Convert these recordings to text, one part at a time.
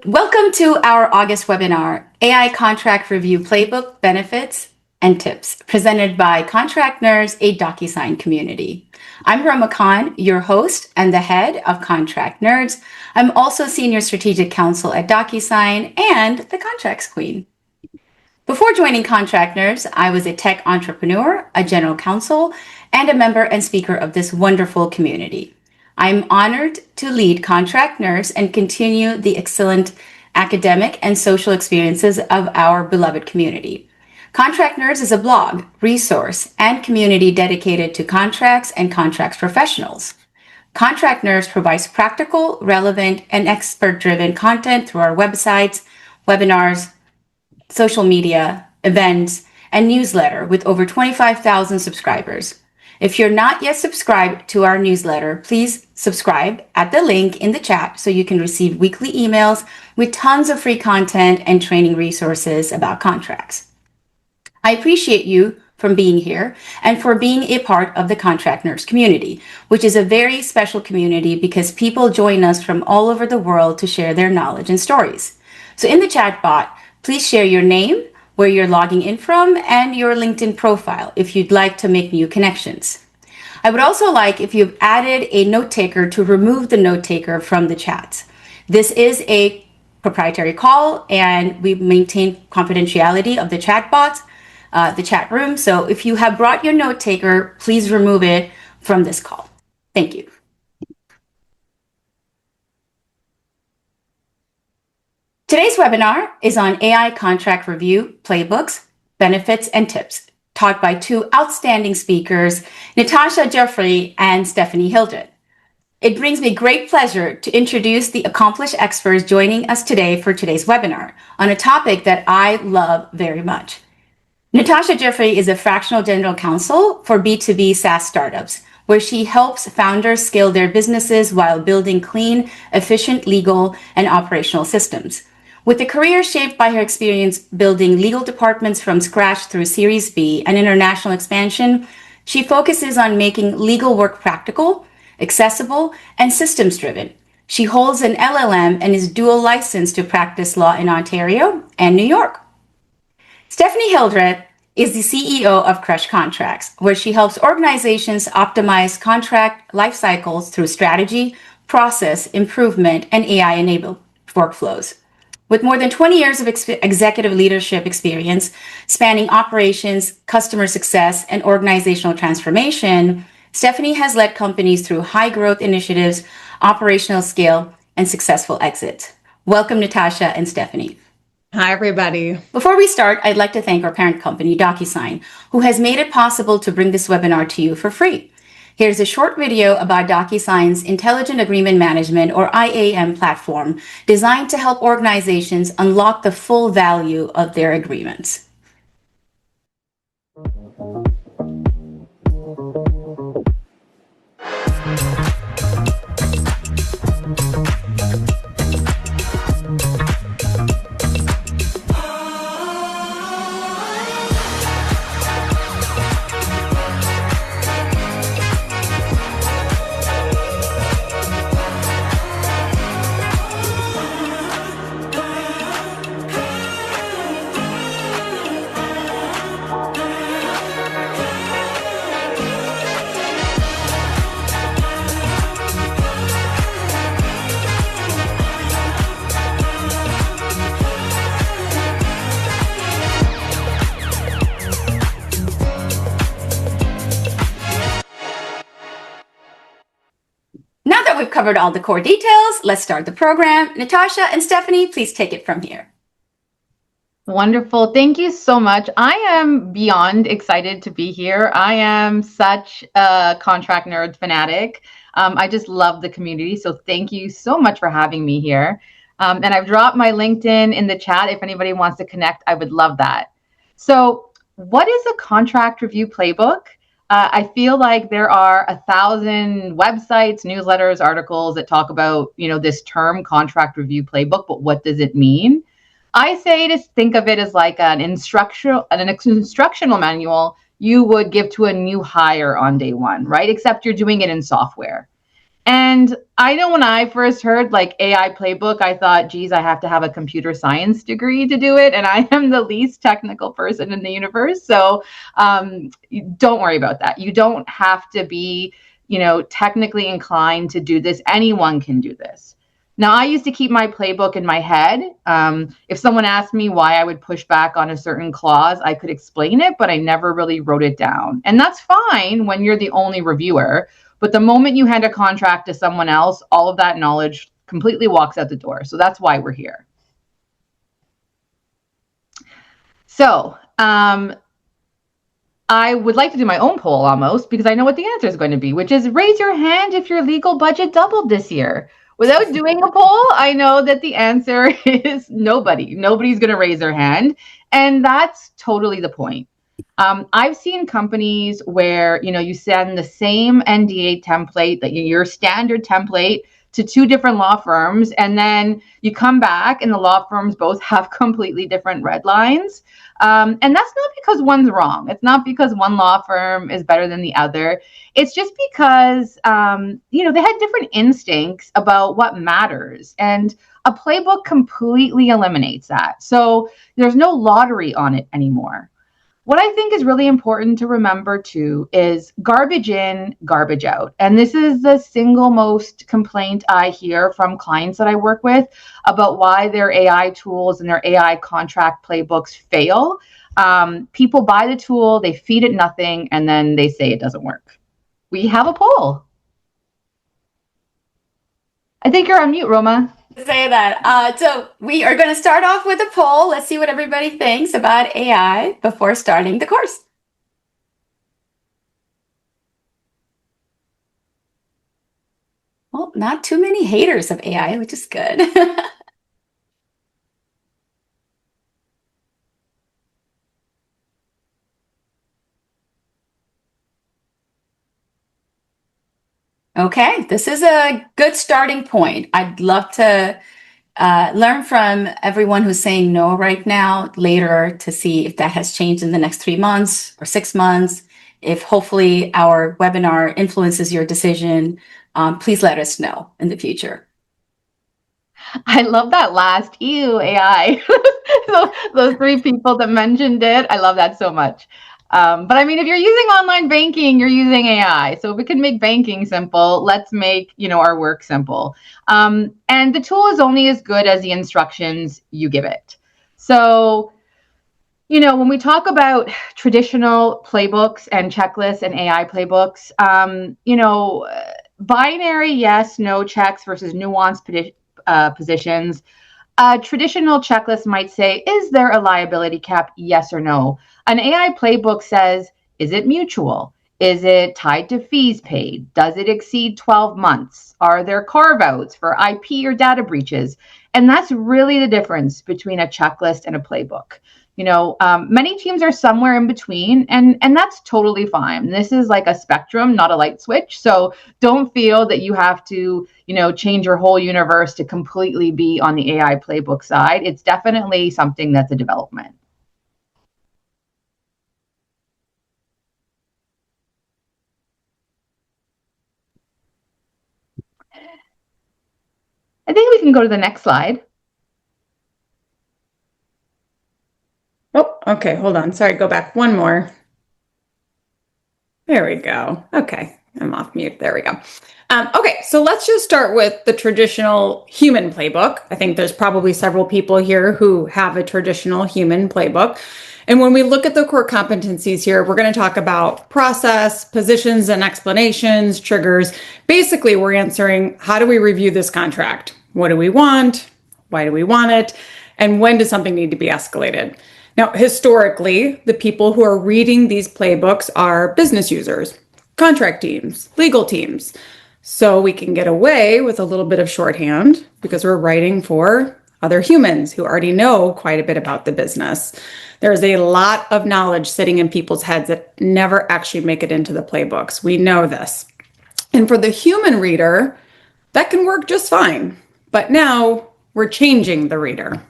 Welcome to our August webinar, AI Contract Review Playbook Benefits and Tips, presented by Contract Nerds, a Docusign community. I'm Roma, your host and the head of Contract Nerds. I'm also Senior Strategic Counsel at Docusign and the Contracts Queen. Before joining Contract Nerds, I was a tech entrepreneur, a general counsel, and a member and speaker of this wonderful community. I'm honored to lead Contract Nerds and continue the excellent academic and social experiences of our beloved community. Contract Nerds is a blog, resource, and community dedicated to contracts and contracts professionals. Contract Nerds provides practical, relevant, and expert-driven content through our websites, webinars, social media, events, and newsletter with over 25,000 subscribers. If you're not yet subscribed to our newsletter, please subscribe at the link in the chat so you can receive weekly emails with tons of free content and training resources about contracts. I appreciate you for being here and for being a part of the Contract Nerds community, which is a very special community because people join us from all over the world to share their knowledge and stories. So in the chat bot, please share your name, where you're logging in from, and your LinkedIn profile if you'd like to make new connections. I would also like if you've added a note taker to remove the note taker from the chat. This is a proprietary call and we maintain confidentiality of the chat bot, the chat room. So if you have brought your note taker, please remove it from this call. Thank you. Today's webinar is on AI contract review, playbooks, benefits, and tips, taught by two outstanding speakers, Natasha Giuffre and Stephanie Hildreth. It brings me great pleasure to introduce the accomplished experts joining us today for today's webinar on a topic that I love very much. Natasha Giuffre is a fractional general counsel for B2B SaaS startups, where she helps founders scale their businesses while building clean, efficient legal and operational systems. With a career shaped by her experience building legal departments from scratch through Series B and international expansion, she focuses on making legal work practical, accessible, and systems-driven. She holds an LLM and is dual licensed to practice law in Ontario and New York. Stephanie Hildreth is the CEO of CrushContracts, where she helps organizations optimize contract life cycles through strategy, process improvement, and AI-enabled workflows. With more than 20 years of executive leadership experience spanning operations, customer success, and organizational transformation, Stephanie has led companies through high-growth initiatives, operational scale, and successful exits. Welcome, Natasha and Stephanie. Hi, everybody. Before we start, I'd like to thank our parent company, Docusign, who has made it possible to bring this webinar to you for free. Here's a short video about Docusign's Intelligent Agreement Management, or IAM platform, designed to help organizations unlock the full value of their agreements. Now that we've covered all the core details, let's start the program. Natasha and Stephanie, please take it from here. Wonderful. Thank you so much. I am beyond excited to be here. I am such a contract nerd fanatic. I just love the community. So thank you so much for having me here. And I've dropped my LinkedIn in the chat. If anybody wants to connect, I would love that. So what is a contract review playbook? I feel like there are 1,000 websites, newsletters, articles that talk about, this term contract review playbook, but what does it mean? I say to think of it as like an instructional manual you would give to a new hire on day one, right? Except you're doing it in software. And I know when I first heard like AI playbook, I thought, geez, I have to have a computer science degree to do it. And I am the least technical person in the universe. So don't worry about that. You don't have to be, technically inclined to do this. Anyone can do this. Now, I used to keep my playbook in my head. If someone asked me why I would push back on a certain clause, I could explain it, but I never really wrote it down. And that's fine when you're the only reviewer. But the moment you hand a contract to someone else, all of that knowledge completely walks out the door. So that's why we're here. So I would like to do my own poll almost, because I know what the answer is going to be, which is raise your hand if your legal budget doubled this year. Without doing a poll, I know that the answer is nobody. Nobody's going to raise their hand. And that's totally the point. I've seen companies where, you send the same NDA template, that your standard template, to two different law firms, and then you come back and the law firms both have completely different red lines. And that's not because one's wrong. It's not because one law firm is better than the other. It's just because, they had different instincts about what matters. And a playbook completely eliminates that. So there's no lottery on it anymore. What I think is really important to remember too is garbage in, garbage out. And this is the single most complaint I hear from clients that I work with about why their AI tools and their AI contract playbooks fail. People buy the tool, they feed it nothing, and then they say it doesn't work. We have a poll. I think you're on mute, Roma. Say that. So we are going to start off with a poll. Let's see what everybody thinks about AI before starting the course. Well, not too many haters of AI, which is good. Okay, this is a good starting point. I'd love to learn from everyone who's saying no right now later to see if that has changed in the next 3 months or 6 months. If hopefully our webinar influences your decision, please let us know in the future. I love that last ew AI. Those 3 people that mentioned it, I love that so much. But I mean, if you're using online banking, you're using AI. So if we can make banking simple, let's make, our work simple. And the tool is only as good as the instructions you give it. So, when we talk about traditional playbooks and checklists and AI playbooks, binary yes, no checks versus nuanced positions. A traditional checklist might say, is there a liability cap? Yes or no. An AI playbook says, is it mutual? Is it tied to fees paid? Does it exceed 12 months? Are there carve-outs for IP or data breaches? And that's really the difference between a checklist and a playbook. Many teams are somewhere in between, and that's totally fine. This is like a spectrum, not a light switch. So don't feel that you have to, change your whole universe to completely be on the AI playbook side. It's definitely something that's a development. I think we can go to the next slide. Oh, okay, hold on. Sorry, go back one more. There we go. Okay, I'm off mute. There we go. Okay, so let's just start with the traditional human playbook. I think there's probably several people here who have a traditional human playbook. And when we look at the core competencies here, we're going to talk about process, positions and explanations, triggers. Basically, we're answering, how do we review this contract? What do we want? Why do we want it? And when does something need to be escalated? Now, historically, the people who are reading these playbooks are business users, contract teams, legal teams. So we can get away with a little bit of shorthand because we're writing for other humans who already know quite a bit about the business. There's a lot of knowledge sitting in people's heads that never actually make it into the playbooks. We know this. And for the human reader, that can work just fine. But now we're changing the reader.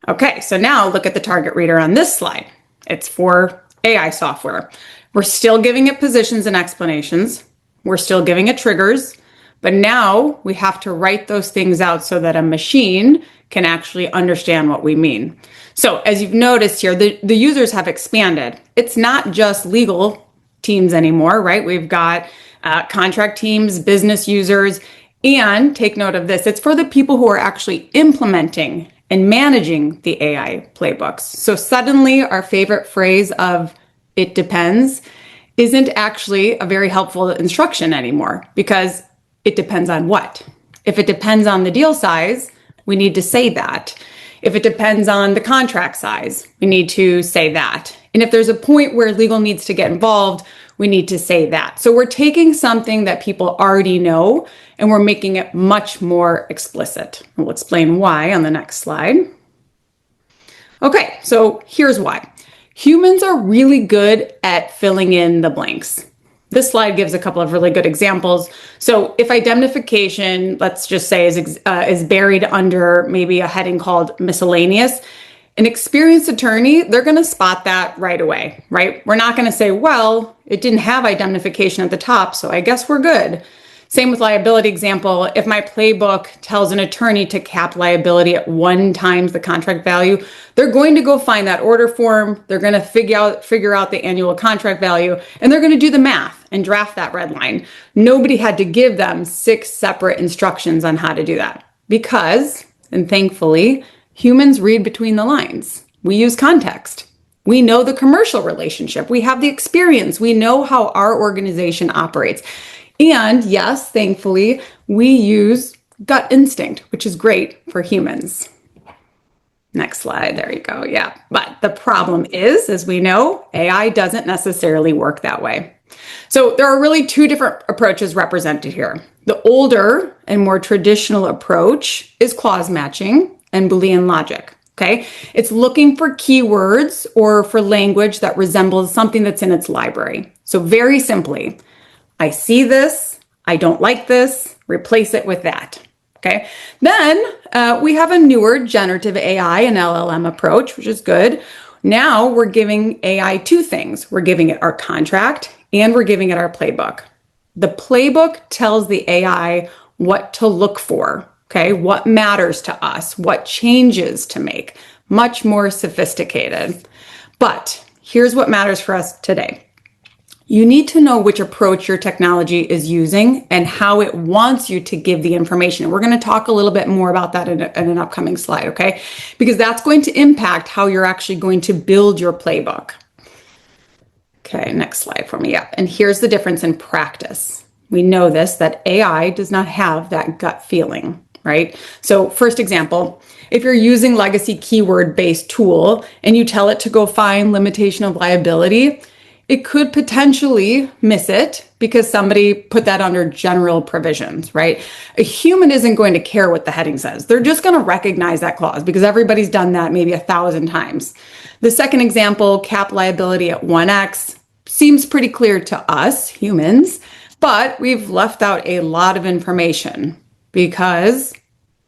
Okay, so now look at the target reader on this slide. It's for AI software. We're still giving it positions and explanations. We're still giving it triggers, but now we have to write those things out so that a machine can actually understand what we mean. So as you've noticed here, the users have expanded. It's not just legal teams anymore, right? We've got contract teams, business users, and take note of this, it's for the people who are actually implementing and managing the AI playbooks. So suddenly our favorite phrase of "it depends" isn't actually a very helpful instruction anymore, because it depends on what? If it depends on the deal size, we need to say that. If it depends on the contract size, we need to say that. And if there's a point where legal needs to get involved, we need to say that. So we're taking something that people already know and we're making it much more explicit. We'll explain why on the next slide. Okay, so here's why. Humans are really good at filling in the blanks. This slide gives a couple of really good examples. So if indemnification, let's just say, is buried under maybe a heading called miscellaneous, an experienced attorney, they're going to spot that right away, right? We're not going to say, well, it didn't have indemnification at the top, so I guess we're good. Same with liability example. If my playbook tells an attorney to cap liability at 1 times the contract value, they're going to go find that order form. They're going to figure out the annual contract value, and they're going to do the math and draft that red line. Nobody had to give them 6 separate instructions on how to do that because, and thankfully, humans read between the lines. We use context. We know the commercial relationship. We have the experience. We know how our organization operates. And yes, thankfully, we use gut instinct, which is great for humans. Next slide. There you go. Yeah. But the problem is, as we know, AI doesn't necessarily work that way. So there are really 2 different approaches represented here. The older and more traditional approach is clause matching and Boolean logic. Okay. It's looking for keywords or for language that resembles something that's in its library. So very simply, I see this, I don't like this, replace it with that. Okay. Then we have a newer generative AI and LLM approach, which is good. Now we're giving AI 2 things. We're giving it our contract and we're giving it our playbook. The playbook tells the AI what to look for. Okay. What matters to us, what changes to make, much more sophisticated. But here's what matters for us today. You need to know which approach your technology is using and how it wants you to give the information. And we're going to talk a little bit more about that in an upcoming slide, okay? Because that's going to impact how you're actually going to build your playbook. Okay, next slide for me. Yeah, and here's the difference in practice. We know this, that AI does not have that gut feeling, right? So first example, if you're using legacy keyword-based tool and you tell it to go find limitation of liability, it could potentially miss it because somebody put that under general provisions, right? A human isn't going to care what the heading says. They're just going to recognize that clause because everybody's done that maybe 1,000 times. The second example, cap liability at 1x, seems pretty clear to us humans, but we've left out a lot of information because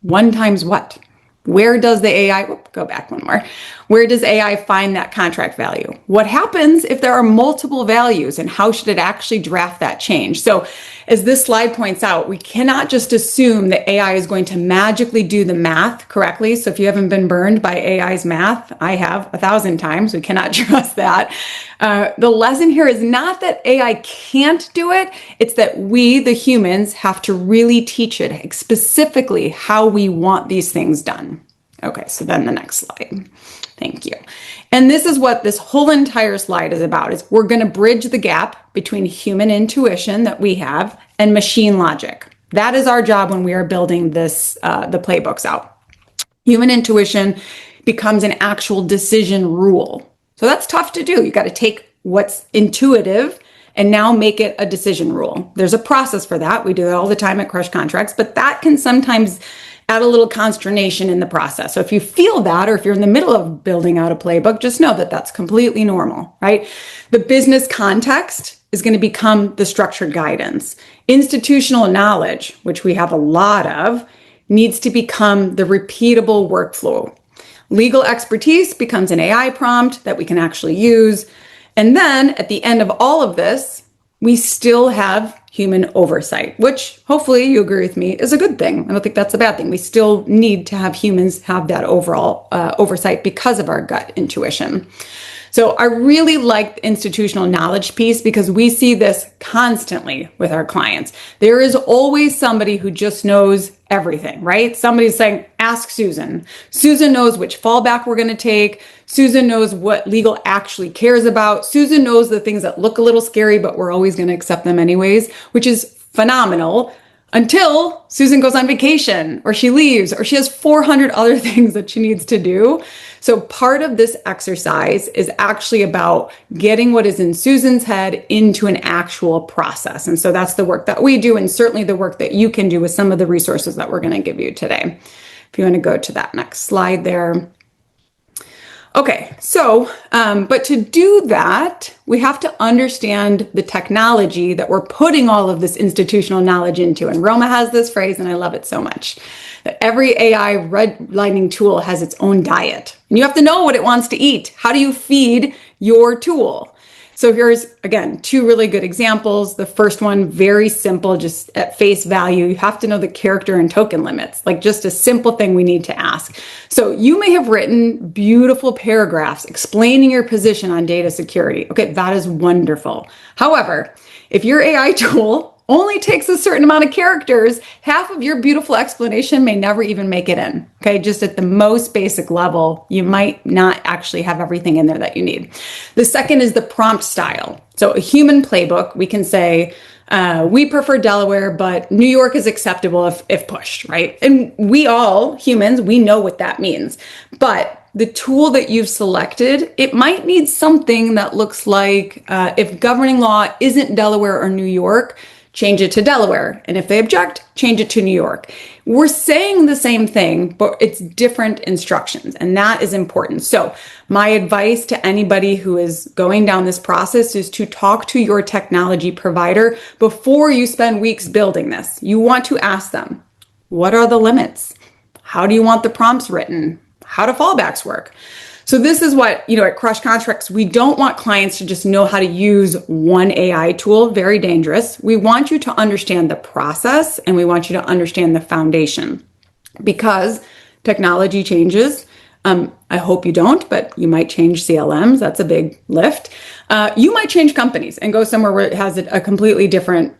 1 times what? Where does the AI, go back one more. Where does AI find that contract value? What happens if there are multiple values and how should it actually draft that change? So as this slide points out, we cannot just assume that AI is going to magically do the math correctly. So if you haven't been burned by AI's math, I have 1,000 times. We cannot trust that. The lesson here is not that AI can't do it. It's that we, the humans, have to really teach it specifically how we want these things done. Okay, so then the next slide. Thank you. And this is what this whole entire slide is about, is we're going to bridge the gap between human intuition that we have and machine logic. That is our job when we are building this, the playbooks out. Human intuition becomes an actual decision rule. So that's tough to do. You got to take what's intuitive and now make it a decision rule. There's a process for that. We do it all the time at CrushContracts, but that can sometimes add a little consternation in the process. So if you feel that, or if you're in the middle of building out a playbook, just know that that's completely normal, right? The business context is going to become the structured guidance. Institutional knowledge, which we have a lot of, needs to become the repeatable workflow. Legal expertise becomes an AI prompt that we can actually use. And then at the end of all of this, we still have human oversight, which hopefully you agree with me is a good thing. I don't think that's a bad thing. We still need to have humans have that overall oversight because of our gut intuition. So I really like the institutional knowledge piece because we see this constantly with our clients. There is always somebody who just knows everything, right? Somebody's saying, ask Susan. Susan knows which fallback we're going to take. Susan knows what legal actually cares about. Susan knows the things that look a little scary, but we're always going to accept them anyways, which is phenomenal. Until Susan goes on vacation or she leaves or she has 400 other things that she needs to do. So part of this exercise is actually about getting what is in Susan's head into an actual process. And so that's the work that we do, and certainly the work that you can do with some of the resources that we're going to give you today. If you want to go to that next slide there. Okay, so, but to do that, we have to understand the technology that we're putting all of this institutional knowledge into. And Roma has this phrase, and I love it so much, that every AI redlining tool has its own diet. And you have to know what it wants to eat. How do you feed your tool? So here's, again, two really good examples. The first one, very simple, just at face value. You have to know the character and token limits, like just a simple thing we need to ask. So you may have written beautiful paragraphs explaining your position on data security. Okay, that is wonderful. However, if your AI tool only takes a certain amount of characters, half of your beautiful explanation may never even make it in. Okay, just at the most basic level, you might not actually have everything in there that you need. The second is the prompt style. So a human playbook, we can say, we prefer Delaware, but New York is acceptable if pushed, right? And we all, humans, we know what that means. But the tool that you've selected, it might need something that looks like if governing law isn't Delaware or New York, change it to Delaware. And if they object, change it to New York. We're saying the same thing, but it's different instructions, and that is important. So my advice to anybody who is going down this process is to talk to your technology provider before you spend weeks building this. You want to ask them, what are the limits? How do you want the prompts written? How do fallbacks work? So this is what, at CrushContracts, we don't want clients to just know how to use one AI tool, very dangerous. We want you to understand the process, and we want you to understand the foundation, because technology changes. I hope you don't, but you might change CLMs. That's a big lift. You might change companies and go somewhere where it has a completely different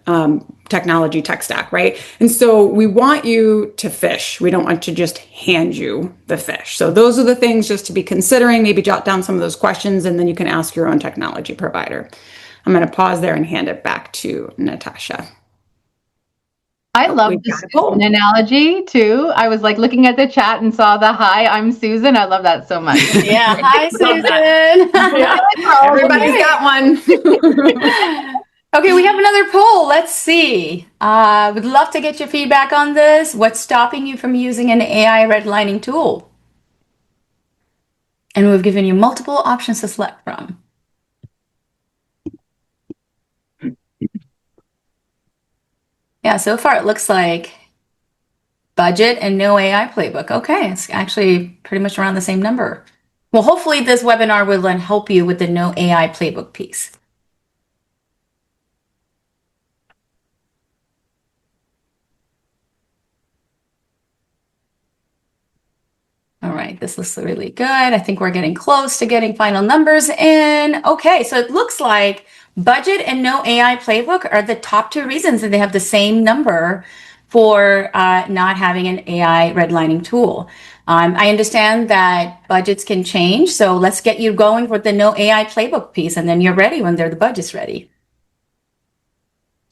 technology tech stack, right? And so we want you to fish. We don't want to just hand you the fish. So those are the things just to be considering. Maybe jot down some of those questions, and then you can ask your own technology provider. I'm going to pause there and hand it back to Natasha. I love this analogy too. I was like looking at the chat and saw the hi, I'm Susan. I love that so much. Yeah, hi Susan. Yeah. Everybody's got one. Okay, we have another poll. Let's see. Would love to get your feedback on this. What's stopping you from using an AI redlining tool? And we've given you multiple options to select from. Yeah, so far it looks like budget and no AI playbook. Okay, it's actually pretty much around the same number. Well, hopefully this webinar will then help you with the no AI playbook piece. All right, this looks really good. I think we're getting close to getting final numbers in. Okay, so it looks like budget and no AI playbook are the top two reasons that they have the same number for not having an AI redlining tool. I understand that budgets can change, so let's get you going with the no AI playbook piece, and then you're ready when the budget's ready.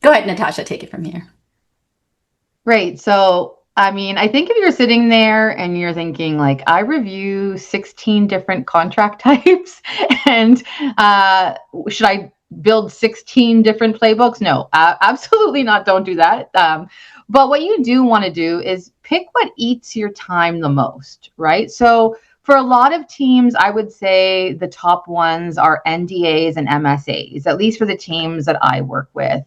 Go ahead, Natasha, take it from here. Great. So I think if you're sitting there and you're thinking like, I review 16 different contract types and should I build 16 different playbooks? No, absolutely not. Don't do that. But what you do want to do is pick what eats your time the most, right? So for a lot of teams, I would say the top ones are NDAs and MSAs, at least for the teams that I work with.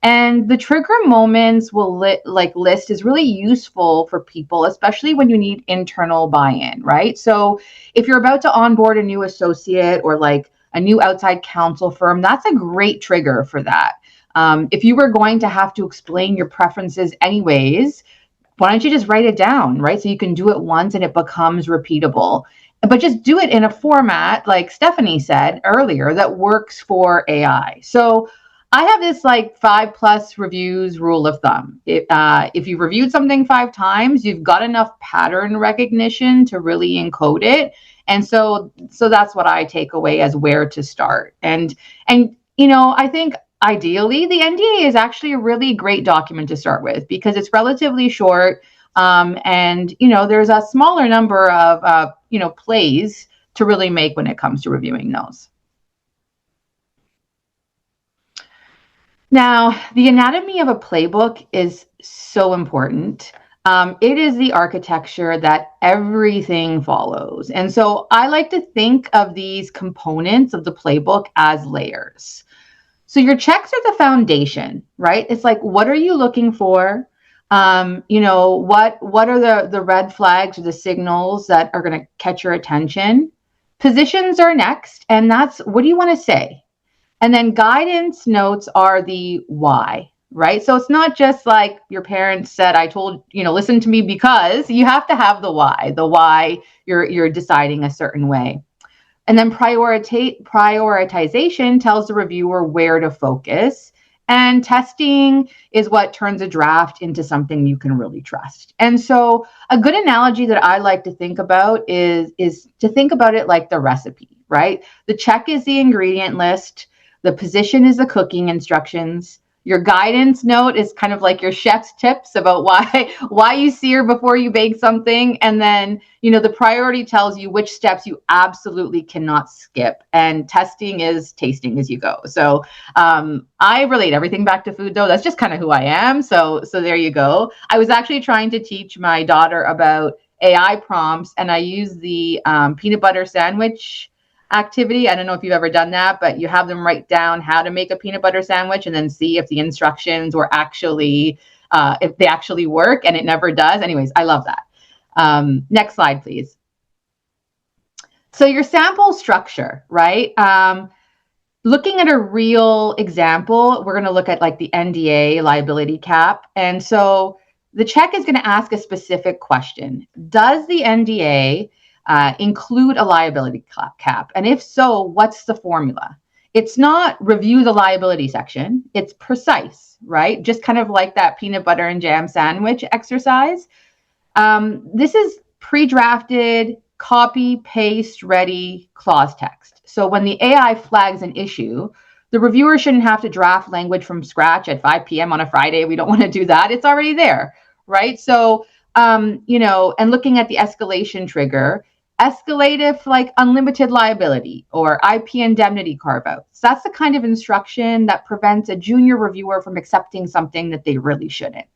And the trigger moments list is really useful for people, especially when you need internal buy-in, right? So if you're about to onboard a new associate or like a new outside counsel firm, that's a great trigger for that. If you were going to have to explain your preferences anyways, why don't you just write it down, right? So you can do it once and it becomes repeatable. But just do it in a format, like Stephanie said earlier, that works for AI. So I have this like 5+ reviews rule of thumb. If you've reviewed something 5 times, you've got enough pattern recognition to really encode it. And so that's what I take away as where to start. And I think ideally the NDA is actually a really great document to start with because it's relatively short. And there's a smaller number of plays to really make when it comes to reviewing those. Now, the anatomy of a playbook is so important. It is the architecture that everything follows. And so I like to think of these components of the playbook as layers. So your checks are the foundation, right? It's like, what are you looking for? What are the red flags or the signals that are going to catch your attention? Positions are next. And that's, what do you want to say? And then guidance notes are the why, right? So it's not just like your parents said, I told, listen to me, because you have to have the why you're deciding a certain way. And then prioritization tells the reviewer where to focus. And testing is what turns a draft into something you can really trust. And so a good analogy that I like to think about is to think about it like the recipe, right? The check is the ingredient list. The position is the cooking instructions. Your guidance note is kind of like your chef's tips about why you sear before you bake something. And then, the priority tells you which steps you absolutely cannot skip. And testing is tasting as you go. So I relate everything back to food, though. That's just kind of who I am. So there you go. I was actually trying to teach my daughter about AI prompts, and I use the peanut butter sandwich activity. I don't know if you've ever done that, but you have them write down how to make a peanut butter sandwich and then see if the instructions were actually, if they actually work, and it never does. Anyways, I love that. Next slide, please. So your sample structure, right? Looking at a real example, we're going to look at like the NDA liability cap. And so the check is going to ask a specific question. Does the NDA include a liability cap? And if so, what's the formula? It's not review the liability section. It's precise, right? Just kind of like that peanut butter and jam sandwich exercise. This is pre-drafted, copy, paste, ready clause text. So when the AI flags an issue, the reviewer shouldn't have to draft language from scratch at 5 p.m. on a Friday. We don't want to do that. It's already there, right? So, and looking at the escalation trigger, escalate if like unlimited liability or IP indemnity carve-outs. That's the kind of instruction that prevents a junior reviewer from accepting something that they really shouldn't.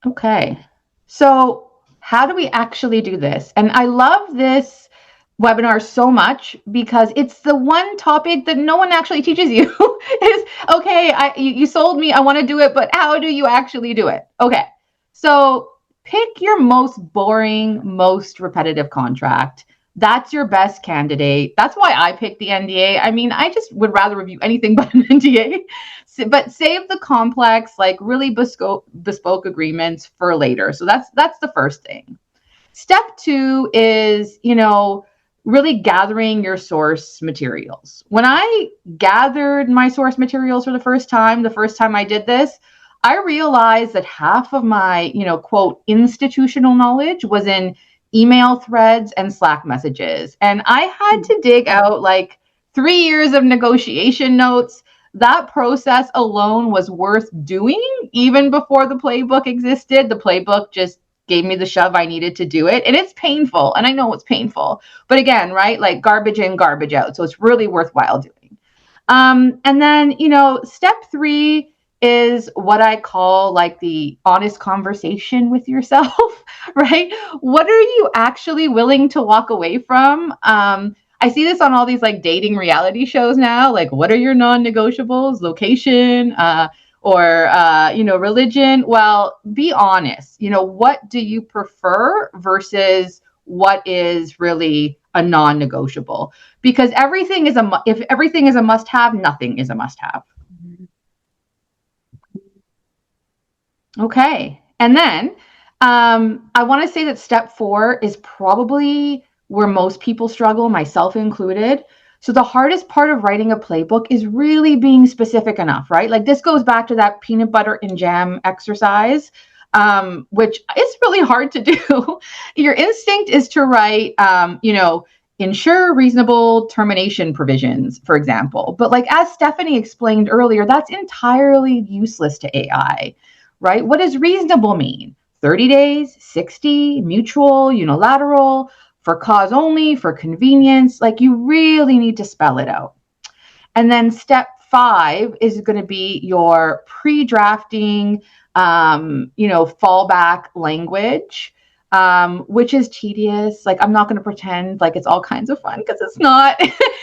Okay, so how do we actually do this? And I love this webinar so much because it's the one topic that no one actually teaches you. Is okay, you sold me, I want to do it, but how do you actually do it? Okay, so pick your most boring, most repetitive contract. That's your best candidate. That's why I picked the NDA. I mean, I just would rather review anything but an NDA. But save the complex, like really bespoke agreements for later. So that's the first thing. Step 2 is, really gathering your source materials. When I gathered my source materials for the first time I did this, I realized that half of my, quote, institutional knowledge was in email threads and Slack messages. And I had to dig out like 3 years of negotiation notes. That process alone was worth doing even before the playbook existed. The playbook just gave me the shove I needed to do it. And it's painful. And I know it's painful. But again, right, like garbage in, garbage out. So it's really worthwhile doing. And then, step 3 is what I call like the honest conversation with yourself, right? What are you actually willing to walk away from? I see this on all these like dating reality shows now. Like, what are your non-negotiables? Location, or religion. Well, be honest. What do you prefer versus what is really a non-negotiable, because if everything is a must-have, nothing is a must-have. Okay. And then I want to say that step 4 is probably where most people struggle, myself included. So the hardest part of writing a playbook is really being specific enough, right? Like this goes back to that peanut butter and jam exercise, which is really hard to do. Your instinct is to write, ensure reasonable termination provisions, for example. But like as Stephanie explained earlier, that's entirely useless to AI, right? What does reasonable mean? 30 days, 60, mutual, unilateral, for cause only, for convenience. Like you really need to spell it out. And then step 5 is going to be your pre-drafting, fallback language, which is tedious. Like I'm not going to pretend like it's all kinds of fun, because it's not.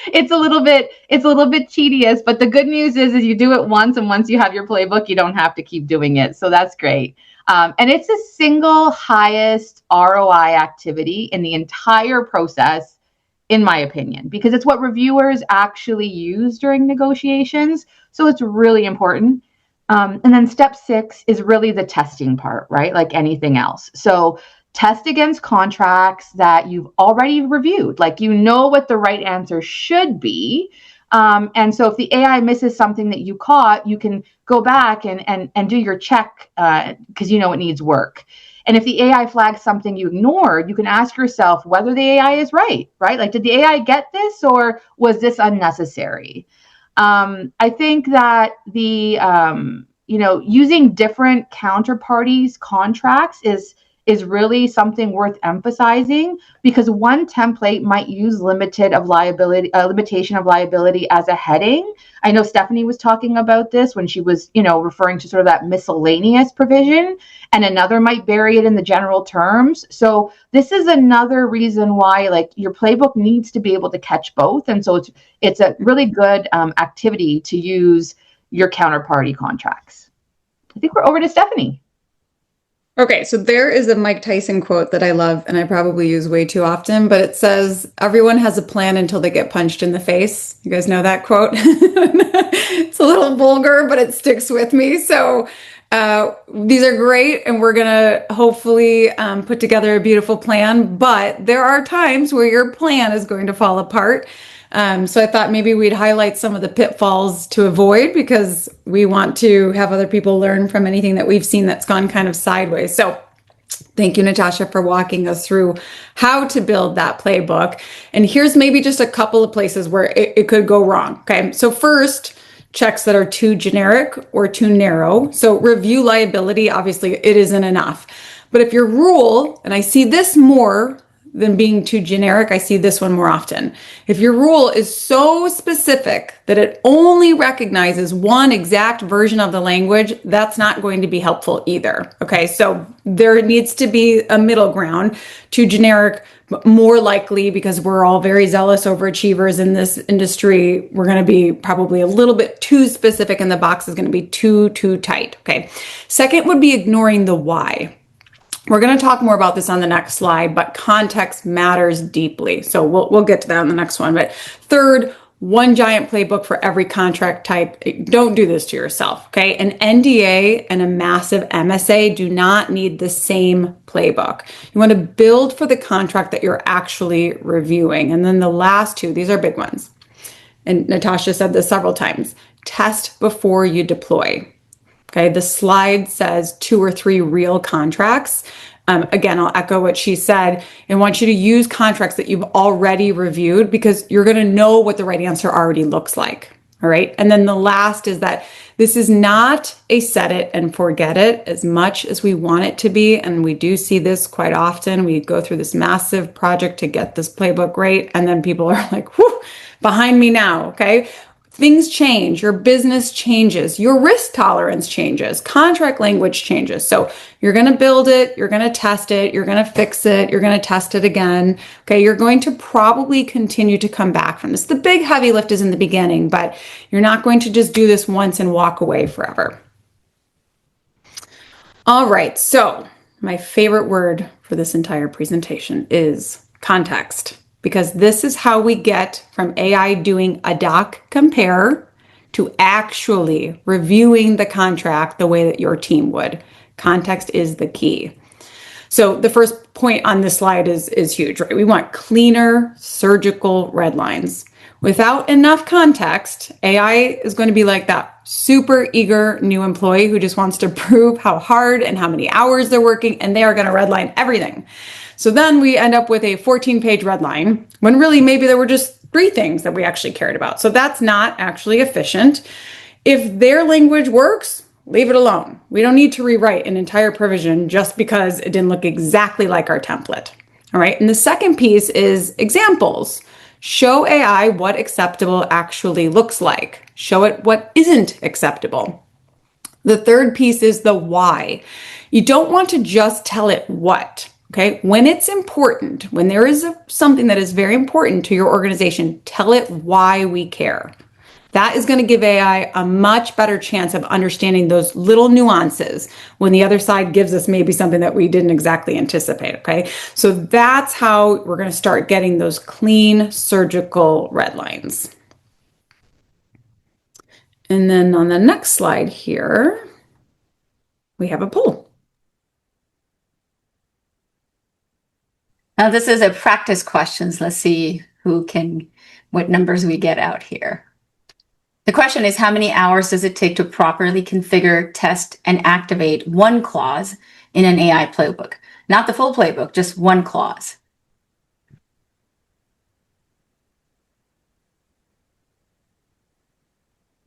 It's a little bit tedious. But the good news is you do it once, and once you have your playbook, you don't have to keep doing it. So that's great. And it's the single highest ROI activity in the entire process, in my opinion, because it's what reviewers actually use during negotiations. So it's really important. And then step 6 is really the testing part, right? Like anything else. So test against contracts that you've already reviewed. Like you know what the right answer should be. And so if the AI misses something that you caught, you can go back and do your check because you know it needs work. And if the AI flags something you ignored, you can ask yourself whether the AI is right? Like, did the AI get this, or was this unnecessary? I think that the, using different counterparties contracts is really something worth emphasizing, because one template might use limitation of liability as a heading. I know Stephanie was talking about this when she was, referring to sort of that miscellaneous provision, and another might bury it in the general terms. So this is another reason why like your playbook needs to be able to catch both. And so it's a really good activity to use your counterparty contracts. I think we're over to Stephanie. Okay, so there is a Mike Tyson quote that I love and I probably use way too often, but it says, everyone has a plan until they get punched in the face. You guys know that quote? It's a little vulgar, but it sticks with me. So these are great, and we're going to hopefully put together a beautiful plan, but there are times where your plan is going to fall apart. So I thought maybe we'd highlight some of the pitfalls to avoid, because we want to have other people learn from anything that we've seen that's gone kind of sideways. So thank you, Natasha, for walking us through how to build that playbook. And here's maybe just a couple of places where it could go wrong. Okay. So first, checks that are too generic or too narrow. So review liability, obviously it isn't enough. But if your rule, and I see this more than being too generic, I see this one more often. If your rule is so specific that it only recognizes one exact version of the language, that's not going to be helpful either. Okay, so there needs to be a middle ground. Too generic, more likely, because we're all very zealous overachievers in this industry, we're going to be probably a little bit too specific, and the box is going to be too tight. Okay, second would be ignoring the why. We're going to talk more about this on the next slide, but context matters deeply. So we'll get to that on the next one. But third, one giant playbook for every contract type. Don't do this to yourself, okay? An NDA and a massive MSA do not need the same playbook. You want to build for the contract that you're actually reviewing. And then the last two, these are big ones. And Natasha said this several times. Test before you deploy. Okay, the slide says 2 or 3 real contracts. Again, I'll echo what she said. I want you to use contracts that you've already reviewed, because you're going to know what the right answer already looks like. All right. And then the last is that this is not a set it and forget it as much as we want it to be. And we do see this quite often. We go through this massive project to get this playbook right, and then people are like, whew, behind me now. Okay. Things change, your business changes, your risk tolerance changes, contract language changes. So you're going to build it, you're going to test it, you're going to fix it, you're going to test it again. Okay, you're going to probably continue to come back from this. The big heavy lift is in the beginning, but you're not going to just do this once and walk away forever. All right, so my favorite word for this entire presentation is context, because this is how we get from AI doing a doc compare to actually reviewing the contract the way that your team would. Context is the key. So the first point on this slide is huge, right? We want cleaner surgical red lines. Without enough context, AI is going to be like that super eager new employee who just wants to prove how hard and how many hours they're working, and they are going to redline everything. So then we end up with a 14-page red line when really maybe there were just 3 things that we actually cared about. So that's not actually efficient. If their language works, leave it alone. We don't need to rewrite an entire provision just because it didn't look exactly like our template. All right. And the second piece is examples. Show AI what acceptable actually looks like. Show it what isn't acceptable. The third piece is the why. You don't want to just tell it what. Okay. When it's important, when there is something that is very important to your organization, tell it why we care. That is going to give AI a much better chance of understanding those little nuances when the other side gives us maybe something that we didn't exactly anticipate, okay? So that's how we're going to start getting those clean surgical red lines. And then on the next slide here, we have a poll. Now this is a practice questions. Let's see what numbers we get out here. The question is, how many hours does it take to properly configure, test, and activate one clause in an AI playbook? Not the full playbook, just one clause.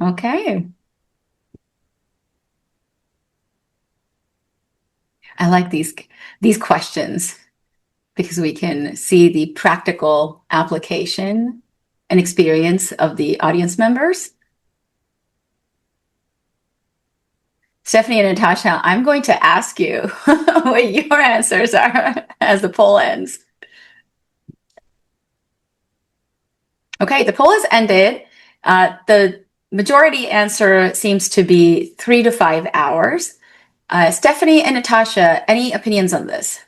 Okay. I like these questions because we can see the practical application and experience of the audience members. Stephanie and Natasha, I'm going to ask you what your answers are as the poll ends. Okay, the poll has ended. The majority answer seems to be 3 to 5 hours. Stephanie and Natasha, any opinions on this?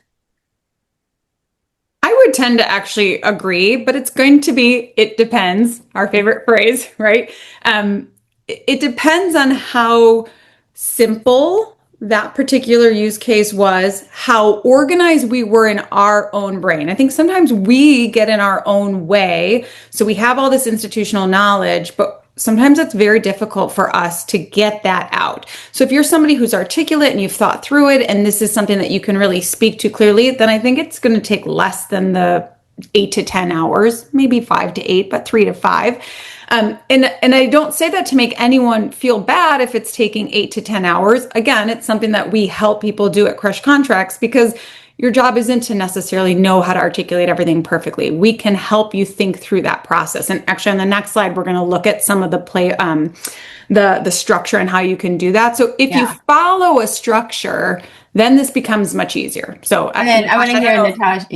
I would tend to actually agree, but it's going to be, it depends, our favorite phrase, right? It depends on how simple that particular use case was, how organized we were in our own brain. I think sometimes we get in our own way. So we have all this institutional knowledge, but sometimes it's very difficult for us to get that out. So if you're somebody who's articulate and you've thought through it, and this is something that you can really speak to clearly, then I think it's going to take less than the 8 to 10 hours, maybe 5 to 8, but 3 to 5. And I don't say that to make anyone feel bad if it's taking 8 to 10 hours. Again, it's something that we help people do at CrushContracts because your job isn't to necessarily know how to articulate everything perfectly. We can help you think through that process. And actually on the next slide, we're going to look at some of the structure and how you can do that. So if you follow a structure, then this becomes much easier. So and then I want to hear Natasha.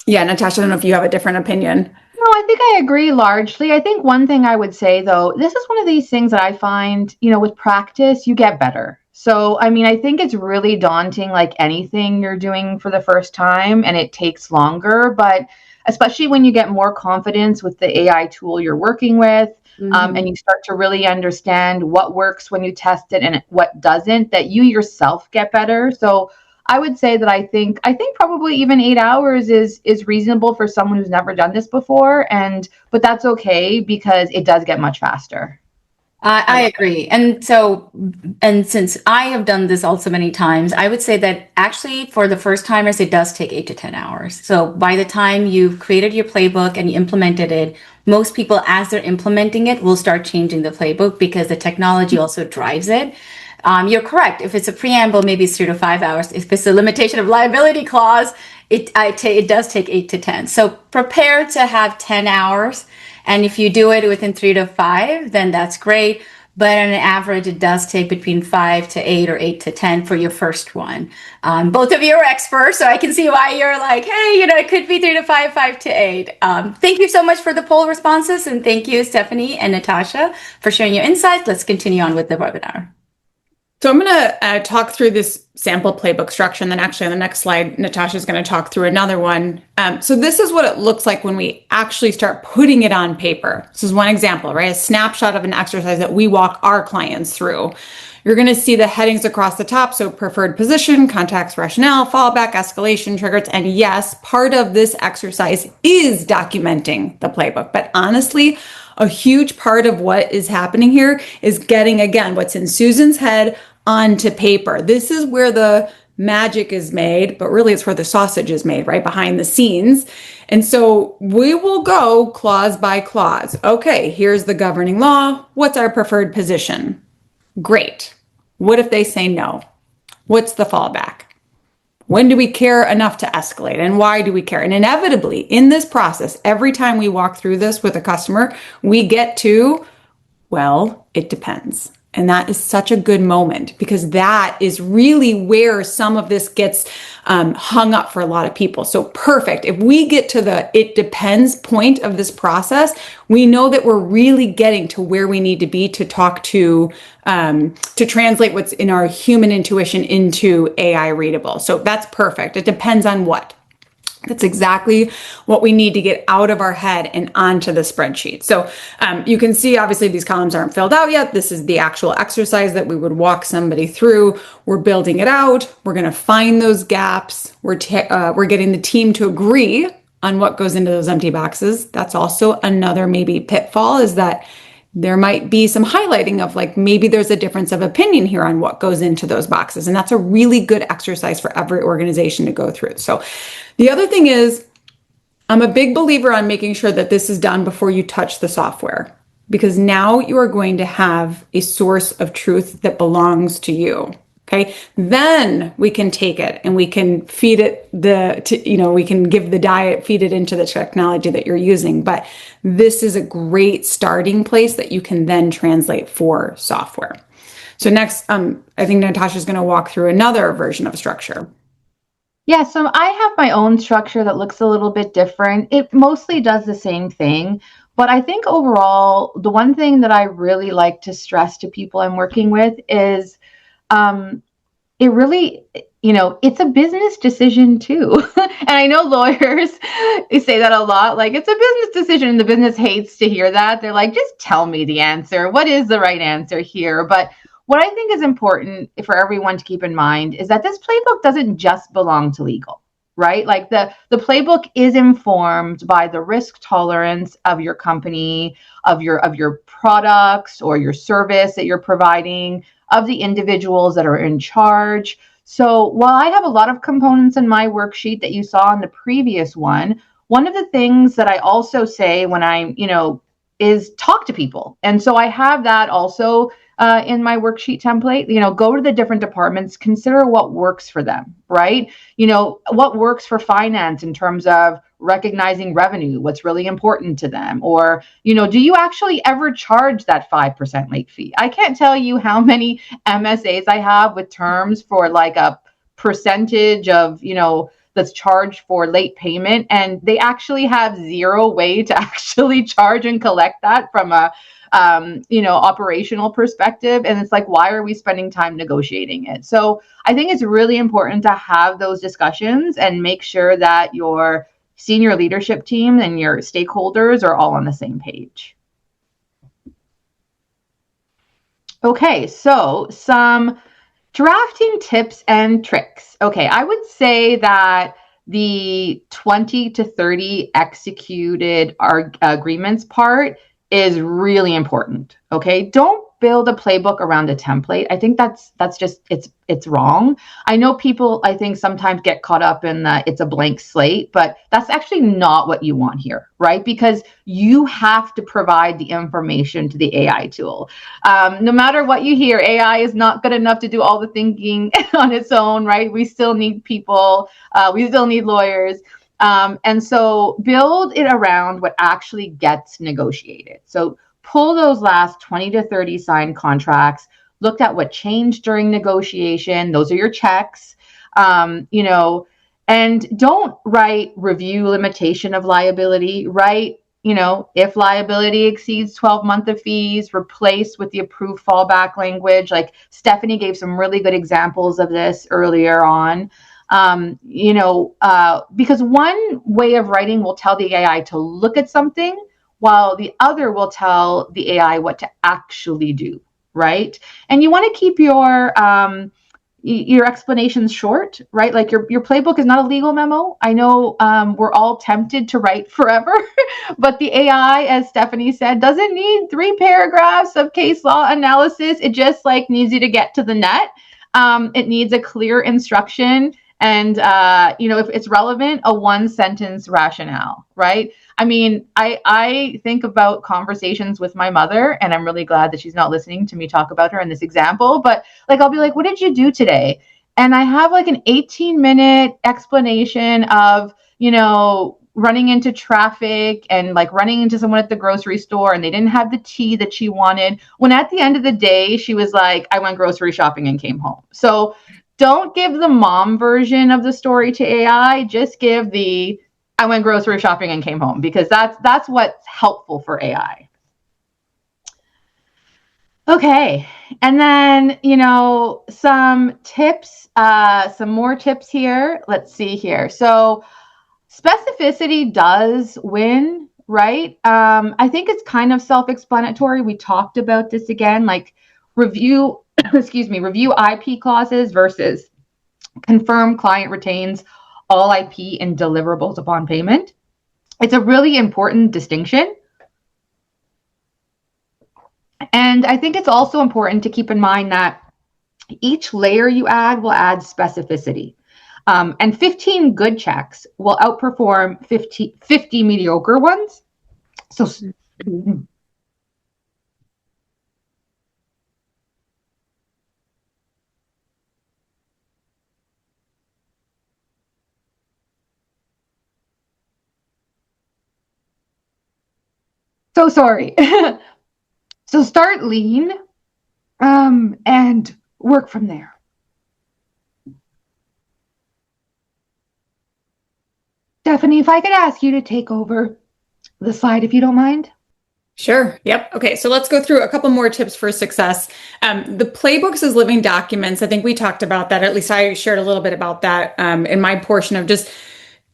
Yeah, Natasha, I don't know if you have a different opinion. No, I think I agree largely. I think one thing I would say, though, this is one of these things that I find, with practice, you get better. So, I mean, I think it's really daunting, like anything you're doing for the first time, and it takes longer. But especially when you get more confidence with the AI tool you're working with, and you start to really understand what works when you test it and what doesn't, that you yourself get better. So I would say that I think probably even 8 hours is reasonable for someone who's never done this before, but that's okay because it does get much faster. I agree. And since I have done this also many times, I would say that actually for the first timers, it does take 8 to 10 hours. So by the time you've created your playbook and you implemented it, most people, as they're implementing it, will start changing the playbook because the technology also drives it. You're correct. If it's a preamble, maybe it's 3 to 5 hours. If it's a limitation of liability clause, it does take 8 to 10. So prepare to have 10 hours. And if you do it within 3 to 5, then that's great. But on an average, it does take between 5 to 8 or 8 to 10 for your first one. Both of you are experts, so I can see why you're like, hey, it could be 3 to 5, 5 to 8. Thank you so much for the poll responses. And thank you, Stephanie and Natasha, for sharing your insights. Let's continue on with the webinar. So I'm going to talk through this sample playbook structure, and then actually on the next slide, Natasha is going to talk through another one. So this is what it looks like when we actually start putting it on paper. This is one example, right? A snapshot of an exercise that we walk our clients through. You're going to see the headings across the top. So preferred position, context, rationale, fallback, escalation, triggers. And yes, part of this exercise is documenting the playbook. But honestly, a huge part of what is happening here is getting, again, what's in Susan's head onto paper. This is where the magic is made, but really it's where the sausage is made, right behind the scenes. And so we will go clause by clause. Okay, here's the governing law. What's our preferred position? Great. What if they say no? What's the fallback? When do we care enough to escalate, and why do we care? And inevitably in this process, every time we walk through this with a customer, we get to, well, it depends. And that is such a good moment, because that is really where some of this gets hung up for a lot of people. So perfect. If we get to the it depends point of this process, we know that we're really getting to where we need to be to talk to translate what's in our human intuition into AI readable. So that's perfect. It depends on what. That's exactly what we need to get out of our head and onto the spreadsheet. So you can see, obviously, these columns aren't filled out yet. This is the actual exercise that we would walk somebody through. We're building it out. We're going to find those gaps. We're getting the team to agree on what goes into those empty boxes. That's also another maybe pitfall, is that there might be some highlighting of, like, maybe there's a difference of opinion here on what goes into those boxes. And that's a really good exercise for every organization to go through. So the other thing is, I'm a big believer on making sure that this is done before you touch the software, because now you are going to have a source of truth that belongs to you. Okay, then we can take it and we can feed it we can give the diet, feed it into the technology that you're using. But this is a great starting place that you can then translate for software. So next, I think Natasha's going to walk through another version of structure. Yeah, so I have my own structure that looks a little bit different. It mostly does the same thing. But I think overall, the one thing that I really like to stress to people I'm working with is it really, it's a business decision too. And I know lawyers say that a lot, like, it's a business decision, and the business hates to hear that. They're like, just tell me the answer. What is the right answer here? But what I think is important for everyone to keep in mind is that this playbook doesn't just belong to legal, right? Like the playbook is informed by the risk tolerance of your company, of your products or your service that you're providing, of the individuals that are in charge. So while I have a lot of components in my worksheet that you saw in the previous one of the things that I also say when I'm, is talk to people. And so I have that also in my worksheet template. Go to the different departments, consider what works for them, right? What works for finance in terms of recognizing revenue, what's really important to them, or do you actually ever charge that 5% late fee? I can't tell you how many MSAs I have with terms for like a percentage of that's charged for late payment, and they actually have zero way to actually charge and collect that from a operational perspective. And it's like, why are we spending time negotiating it? So I think it's really important to have those discussions and make sure that your senior leadership team and your stakeholders are all on the same page. Okay, so some drafting tips and tricks. Okay, I would say that the 20 to 30 executed agreements part is really important. Okay, don't build a playbook around a template. I think that's just it's wrong. I know people, I think, sometimes get caught up in the it's a blank slate, but that's actually not what you want here, right? Because you have to provide the information to the AI tool. No matter what you hear, AI is not good enough to do all the thinking on its own, right? We still need people. We still need lawyers. And so build it around what actually gets negotiated. So pull those last 20 to 30 signed contracts, looked at what changed during negotiation. Those are your checks, and don't write review limitation of liability, write if liability exceeds 12 months of fees, replace with the approved fallback language. Like Stephanie gave some really good examples of this earlier on. Because one way of writing will tell the AI to look at something, while the other will tell the AI what to actually do, right? And you want to keep your explanations short, right? Like your playbook is not a legal memo. I know we're all tempted to write forever, but the AI, as Stephanie said, doesn't need 3 paragraphs of case law analysis. It just needs you to get to the net. It needs a clear instruction. And, if it's relevant, a 1-sentence rationale, right? I mean, I think about conversations with my mother, and I'm really glad that she's not listening to me talk about her in this example, but I'll be like, what did you do today? And I have an 18-minute explanation of, running into traffic and running into someone at the grocery store, and they didn't have the tea that she wanted. When at the end of the day, she was like, I went grocery shopping and came home. So don't give the mom version of the story to AI. Just give the I went grocery shopping and came home, because that's what's helpful for AI. Okay. And then, some tips, some more tips here. Let's see here. So specificity does win, right? I think it's kind of self-explanatory. We talked about this again, review IP clauses versus confirm client retains all IP and deliverables upon payment. It's a really important distinction. And I think it's also important to keep in mind that each layer you add will add specificity. And 15 good checks will outperform 50 mediocre ones. So sorry. So start lean and work from there. Stephanie, if I could ask you to take over the slide, if you don't mind. Sure. Yep. Okay. So let's go through a couple more tips for success. The playbooks as living documents. I think we talked about that. At least I shared a little bit about that in my portion of just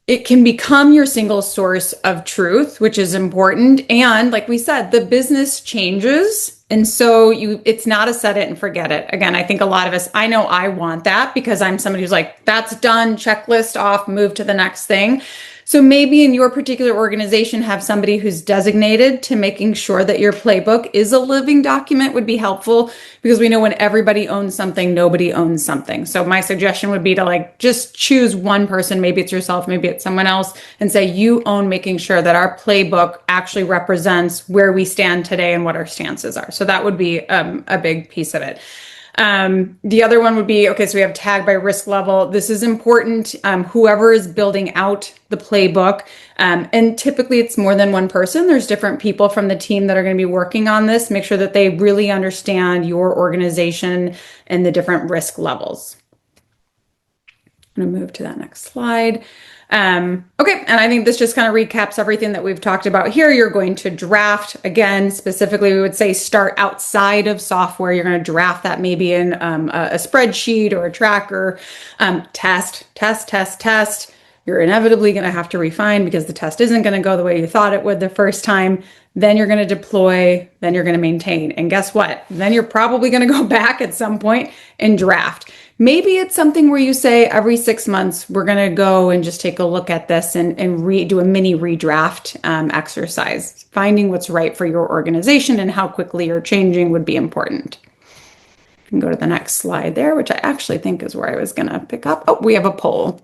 it can become your single source of truth, which is important. And like we said, the business changes. And so it's not a set it and forget it. Again, I think a lot of us, I know I want that because I'm somebody who's like, that's done, checklist off, move to the next thing. So maybe in your particular organization, have somebody who's designated to making sure that your playbook is a living document would be helpful, because we know when everybody owns something, nobody owns something. So my suggestion would be to just choose one person, maybe it's yourself, maybe it's someone else, and say you own making sure that our playbook actually represents where we stand today and what our stances are. So that would be a big piece of it. The other one would be, okay, so we have tag by risk level. This is important. Whoever is building out the playbook, and typically it's more than one person. There's different people from the team that are going to be working on this. Make sure that they really understand your organization and the different risk levels. I'm going to move to that next slide. Okay, and I think this just kind of recaps everything that we've talked about here. You're going to draft, again, specifically, we would say start outside of software. You're going to draft that maybe in a spreadsheet or a tracker. Test. You're inevitably going to have to refine because the test isn't going to go the way you thought it would the first time. Then you're going to deploy, then you're going to maintain. And guess what? Then you're probably going to go back at some point and draft. Maybe it's something where you say every 6 months, we're going to go and just take a look at this and do a mini redraft exercise. Finding what's right for your organization and how quickly you're changing would be important. You can go to the next slide there, which I actually think is where I was going to pick up. Oh, we have a poll.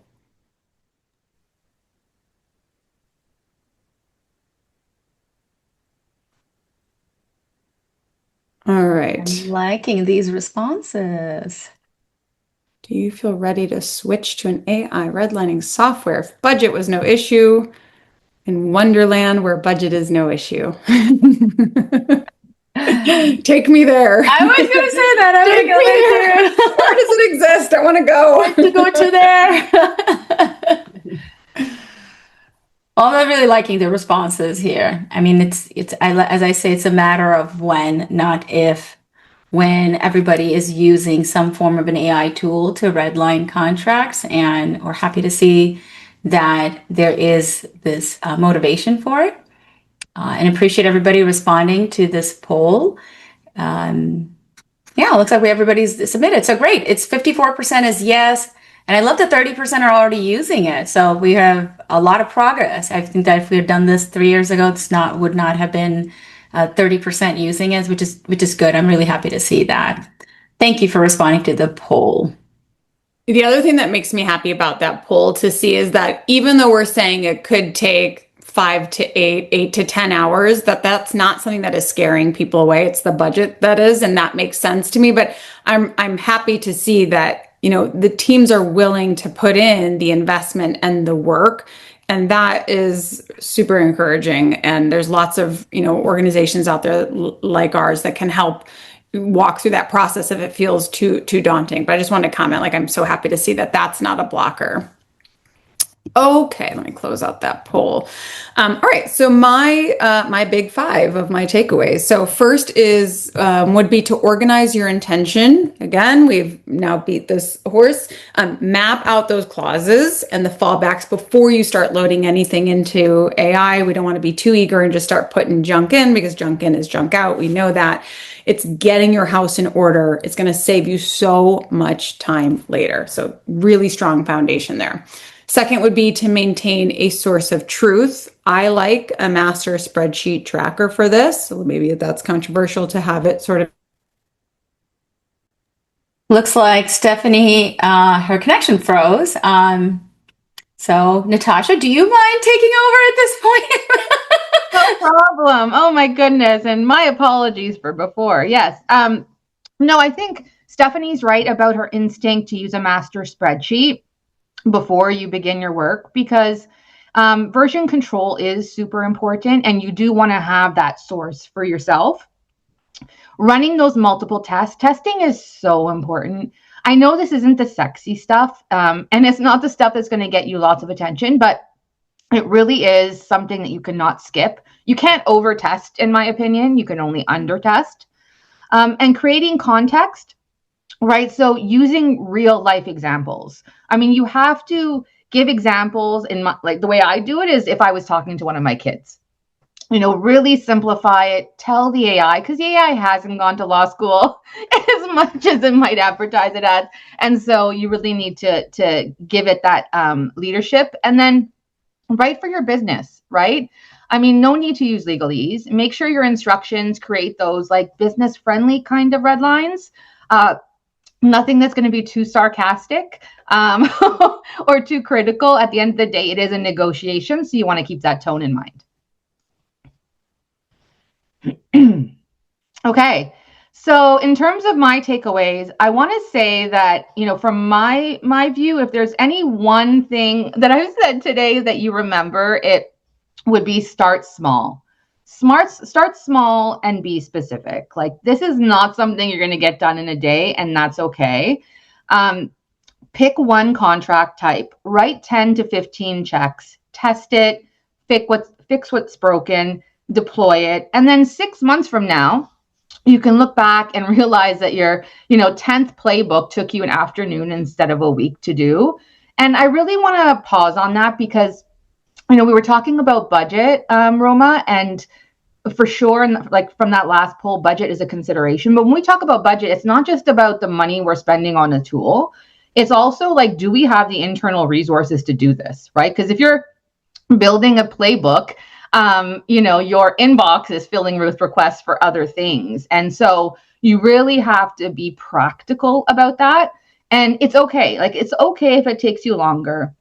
All right. I'm liking these responses. Do you feel ready to switch to an AI redlining software if budget was no issue? In Wonderland, where budget is no issue. Take me there. I was going to say that. I Take me there. Where does it exist? I want to go. To go to there. Well, I'm really liking the responses here. I mean, as I say, it's a matter of when, not if. When everybody is using some form of an AI tool to redline contracts, and we're happy to see that there is this motivation for it, and appreciate everybody responding to this poll. Yeah, it looks like everybody's submitted. So great. It's 54% is yes. And I love that 30% are already using it. So we have a lot of progress. I think that if we had done this 3 years ago, would not have been 30% using it, which is good. I'm really happy to see that. Thank you for responding to the poll. The other thing that makes me happy about that poll to see is that even though we're saying it could take 5 to 8 to 10 hours, that's not something that is scaring people away. It's the budget that is, and that makes sense to me. But I'm happy to see that, the teams are willing to put in the investment and the work. And that is super encouraging. And there's lots of, organizations out there like ours that can help walk through that process if it feels too daunting. But I just want to comment, I'm so happy to see that that's not a blocker. Okay, let me close out that poll. All right, so my big 5 of my takeaways. So first is would be to organize your intention. Again, we've now beat this horse. Map out those clauses and the fallbacks before you start loading anything into AI. We don't want to be too eager and just start putting junk in, because junk in is junk out. We know that. It's getting your house in order. It's going to save you so much time later. So really strong foundation there. Second would be to maintain a source of truth. I like a master spreadsheet tracker for this. So maybe that's controversial to have it sort of. Looks like Stephanie, her connection froze. So Natasha, do you mind taking over at this point? No problem. Oh my goodness. And my apologies for before. Yes. No, I think Stephanie's right about her instinct to use a master spreadsheet before you begin your work, because version control is super important, and you do want to have that source for yourself. Running those multiple testing is so important. I know this isn't the sexy stuff, and it's not the stuff that's going to get you lots of attention, but it really is something that you cannot skip. You can't over test, in my opinion. You can only under test. And creating context, right? So using real life examples. I mean, you have to give examples in the way I do it is if I was talking to one of my kids, really simplify it, tell the AI, because the AI hasn't gone to law school as much as it might advertise it as. And so you really need to give it that leadership, and then write for your business, right? I mean, no need to use legalese. Make sure your instructions create those business friendly kind of red lines. Nothing that's going to be too sarcastic or too critical. At the end of the day, it is a negotiation, so you want to keep that tone in mind. Okay, so in terms of my takeaways, I want to say that, from my view, if there's any one thing that I said today that you remember, it would be start small. Start small and be specific. This is not something you're going to get done in a day, and that's okay. Pick one contract type, write 10 to 15 checks, test it, fix what's broken, deploy it. And then 6 months from now, you can look back and realize that your 10th playbook took you an afternoon instead of a week to do. And I really want to pause on that, because we were talking about budget, Roma, and for sure, and from that last poll, budget is a consideration. But when we talk about budget, it's not just about the money we're spending on a tool. It's also do we have the internal resources to do this, right? Because if you're building a playbook, your inbox is filling with requests for other things. And so you really have to be practical about that. And it's okay. It's okay if it takes you longer.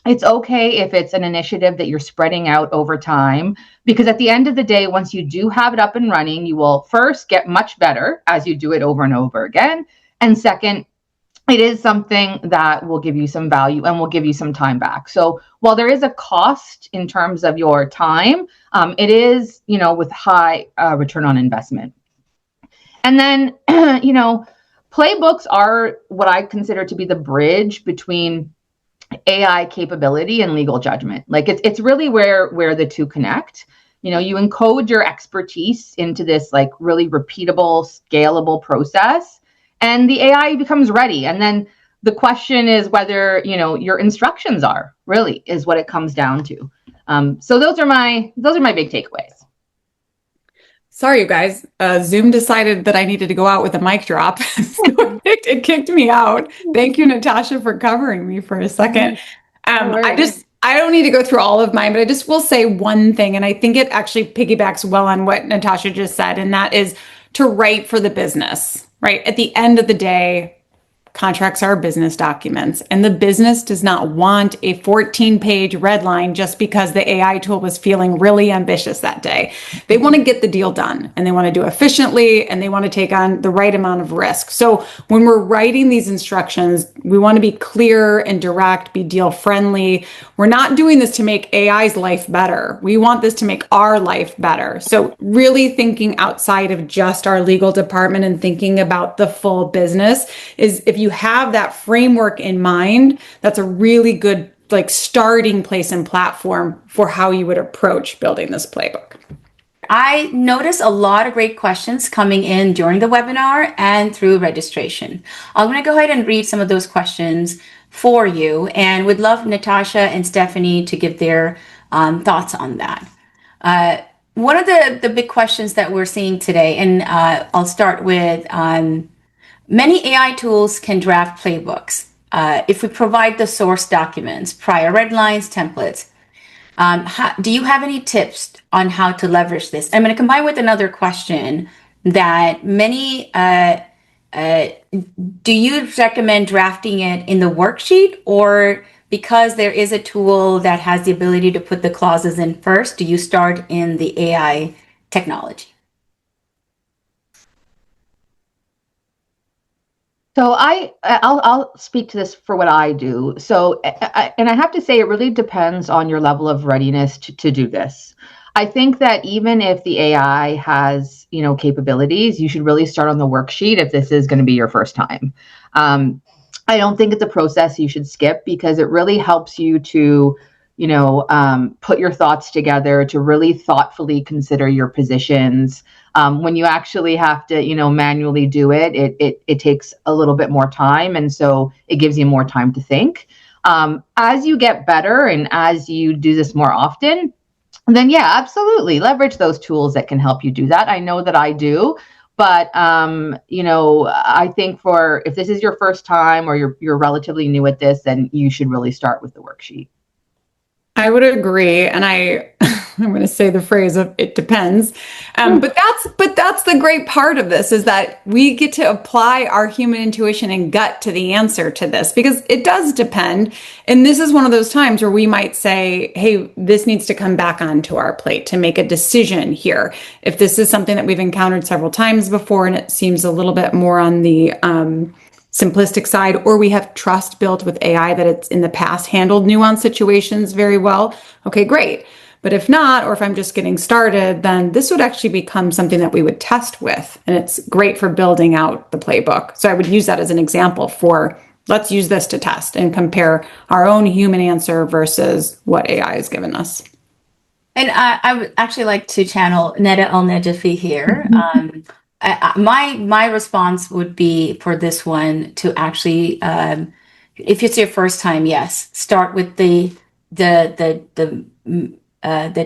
It's okay if it's an initiative that you're spreading out over time, because at the end of the day, once you do have it up and running, you will first get much better as you do it over and over again. And second, it is something that will give you some value and will give you some time back. So while there is a cost in terms of your time, it is, with high return on investment. And then, playbooks are what I consider to be the bridge between AI capability and legal judgment. Like it's really where the two connect. You encode your expertise into this like really repeatable, scalable process, and the AI becomes ready. And then the question is whether your instructions are really is what it comes down to. So those are my big takeaways. Sorry, you guys. Zoom decided that I needed to go out with a mic drop. So it kicked me out. Thank you, Natasha, for covering me for a second. I don't need to go through all of mine, but I just will say one thing. And I think it actually piggybacks well on what Natasha just said. And that is to write for the business, right? At the end of the day, contracts are business documents, and the business does not want a 14-page red line just because the AI tool was feeling really ambitious that day. They want to get the deal done, and they want to do efficiently, and they want to take on the right amount of risk. So when we're writing these instructions, we want to be clear and direct, be deal friendly. We're not doing this to make AI's life better. We want this to make our life better. So really thinking outside of just our legal department and thinking about the full business is, if you have that framework in mind, that's a really good like starting place and platform for how you would approach building this playbook. I noticed a lot of great questions coming in during the webinar and through registration. I'm going to go ahead and read some of those questions for you, and would love Natasha and Stephanie to give their thoughts on that. One of the big questions that we're seeing today, and I'll start with many AI tools can draft playbooks if we provide the source documents, prior red lines, templates. Do you have any tips on how to leverage this? I'm going to combine with another question that many, do you recommend drafting it in the worksheet, or because there is a tool that has the ability to put the clauses in first, do you start in the AI technology? So I'll speak to this for what I do. So, and I have to say, it really depends on your level of readiness to do this. I think that even if the AI has, capabilities, you should really start on the worksheet if this is going to be your first time. I don't think it's a process you should skip, because it really helps you to, put your thoughts together, to really thoughtfully consider your positions. When you actually have to, manually do it, it takes a little bit more time. And so it gives you more time to think. As you get better and as you do this more often, then yeah, absolutely leverage those tools that can help you do that. I know that I do. But, I think if this is your first time or you're relatively new at this, then you should really start with the worksheet. I would agree. And I'm going to say the phrase of "it depends." But that's the great part of this, is that we get to apply our human intuition and gut to the answer to this, because it does depend. And this is one of those times where we might say, hey, this needs to come back onto our plate to make a decision here. If this is something that we've encountered several times before and it seems a little bit more on the simplistic side, or we have trust built with AI that it's in the past handled nuanced situations very well, okay, great. But if not, or if I'm just getting started, then this would actually become something that we would test with. And it's great for building out the playbook. So I would use that as an example for, let's use this to test and compare our own human answer versus what AI has given us. And I would actually like to channel Neda El-Najafi here. My response would be for this one to actually, if it's your first time, yes, start with the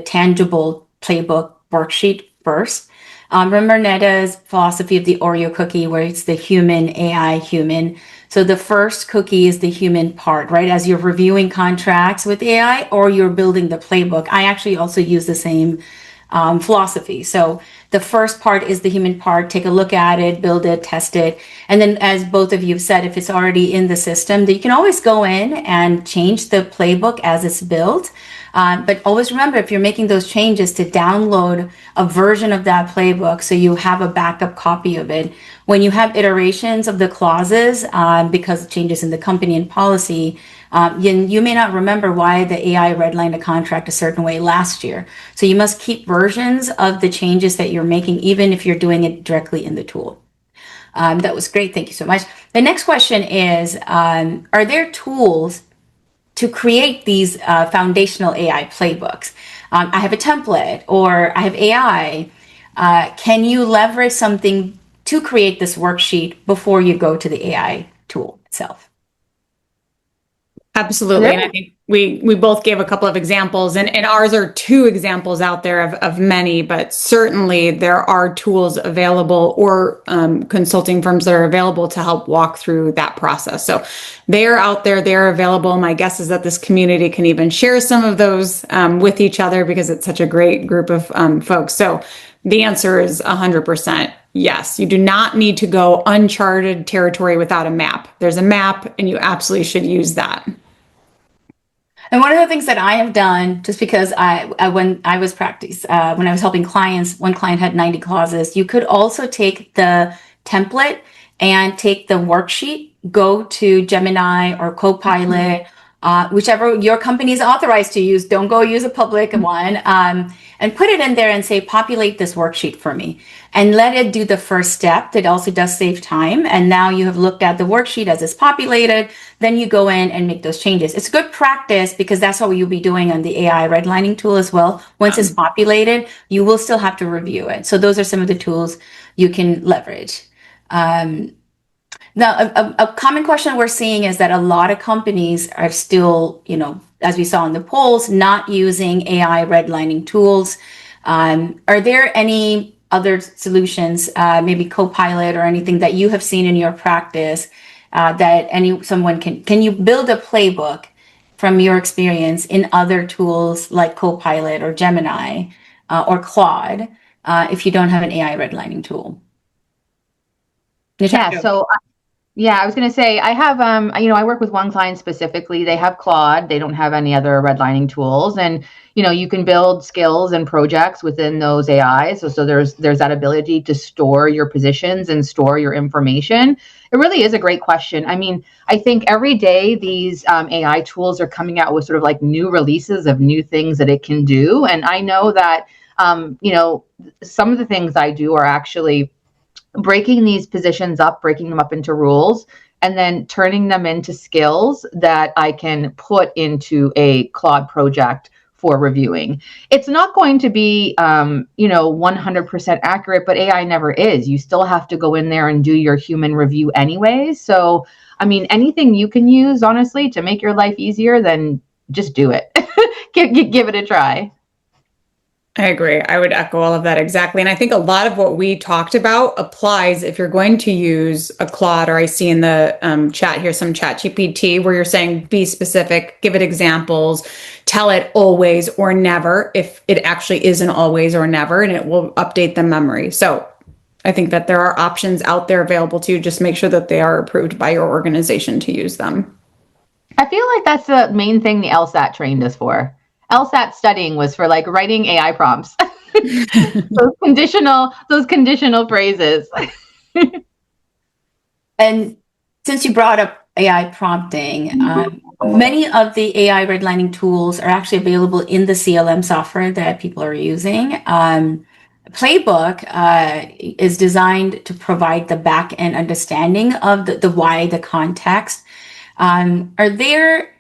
tangible playbook worksheet first. Remember Neda's philosophy of the Oreo cookie, where it's the human, AI, human. So the first cookie is the human part, right? As you're reviewing contracts with AI or you're building the playbook, I actually also use the same philosophy. So the first part is the human part. Take a look at it, build it, test it. And then, as both of you have said, if it's already in the system, then you can always go in and change the playbook as it's built. But always remember, if you're making those changes, to download a version of that playbook so you have a backup copy of it. When you have iterations of the clauses, because of changes in the company and policy, you may not remember why the AI redlined a contract a certain way last year. So you must keep versions of the changes that you're making, even if you're doing it directly in the tool. That was great. Thank you so much. The next question is, are there tools to create these foundational AI playbooks. I have a template or I have AI. Can you leverage something to create this worksheet before you go to the AI tool itself? Absolutely. And I think we both gave a couple of examples, and ours are two examples out there of many, but certainly there are tools available or consulting firms that are available to help walk through that process. So they are out there, they're available. My guess is that this community can even share some of those with each other because it's such a great group of folks. So the answer is 100%. Yes, you do not need to go uncharted territory without a map. There's a map and you absolutely should use that. And one of the things that I have done, just because when I was when I was helping clients, one client had 90 clauses, you could also take the template and take the worksheet, go to Gemini or Copilot, whichever your company is authorized to use. Don't go use a public one, and put it in there and say, populate this worksheet for me, and let it do the first step. That also does save time. And now you have looked at the worksheet as it's populated. Then you go in and make those changes. It's good practice because that's what you'll be doing on the AI redlining tool as well. Once it's populated, you will still have to review it. So those are some of the tools you can leverage. Now, a common question we're seeing is that a lot of companies are still, as we saw in the polls, not using AI redlining tools. Are there any other solutions, maybe Copilot or anything that you have seen in your practice that someone can you build a playbook from your experience in other tools like Copilot or Gemini or Claude if you don't have an AI redlining tool? Natasha. Yeah, so I was going to say, I have, I work with one client specifically. They have Claude. They don't have any other redlining tools. And, you can build skills and projects within those AIs. So there's that ability to store your positions and store your information. It really is a great question. I mean, I think every day these AI tools are coming out with sort of like new releases of new things that it can do. And I know that, some of the things I do are actually breaking these positions up, breaking them up into rules, and then turning them into skills that I can put into a Claude project for reviewing. It's not going to be, 100% accurate, but AI never is. You still have to go in there and do your human review anyway. So, I mean, anything you can use, honestly, to make your life easier, then just do it. Give it a try. I agree. I would echo all of that exactly. And I think a lot of what we talked about applies if you're going to use a Claude, or I see in the chat here some ChatGPT where you're saying be specific, give it examples, tell it always or never if it actually isn't always or never, and it will update the memory. So I think that there are options out there available to you. Just make sure that they are approved by your organization to use them. I feel like that's the main thing the LSAT trained us for. LSAT studying was for like writing AI prompts. those conditional phrases. And since you brought up AI prompting, many of the AI redlining tools are actually available in the CLM software that people are using. Playbook is designed to provide the back-end understanding of the why, the context. Are there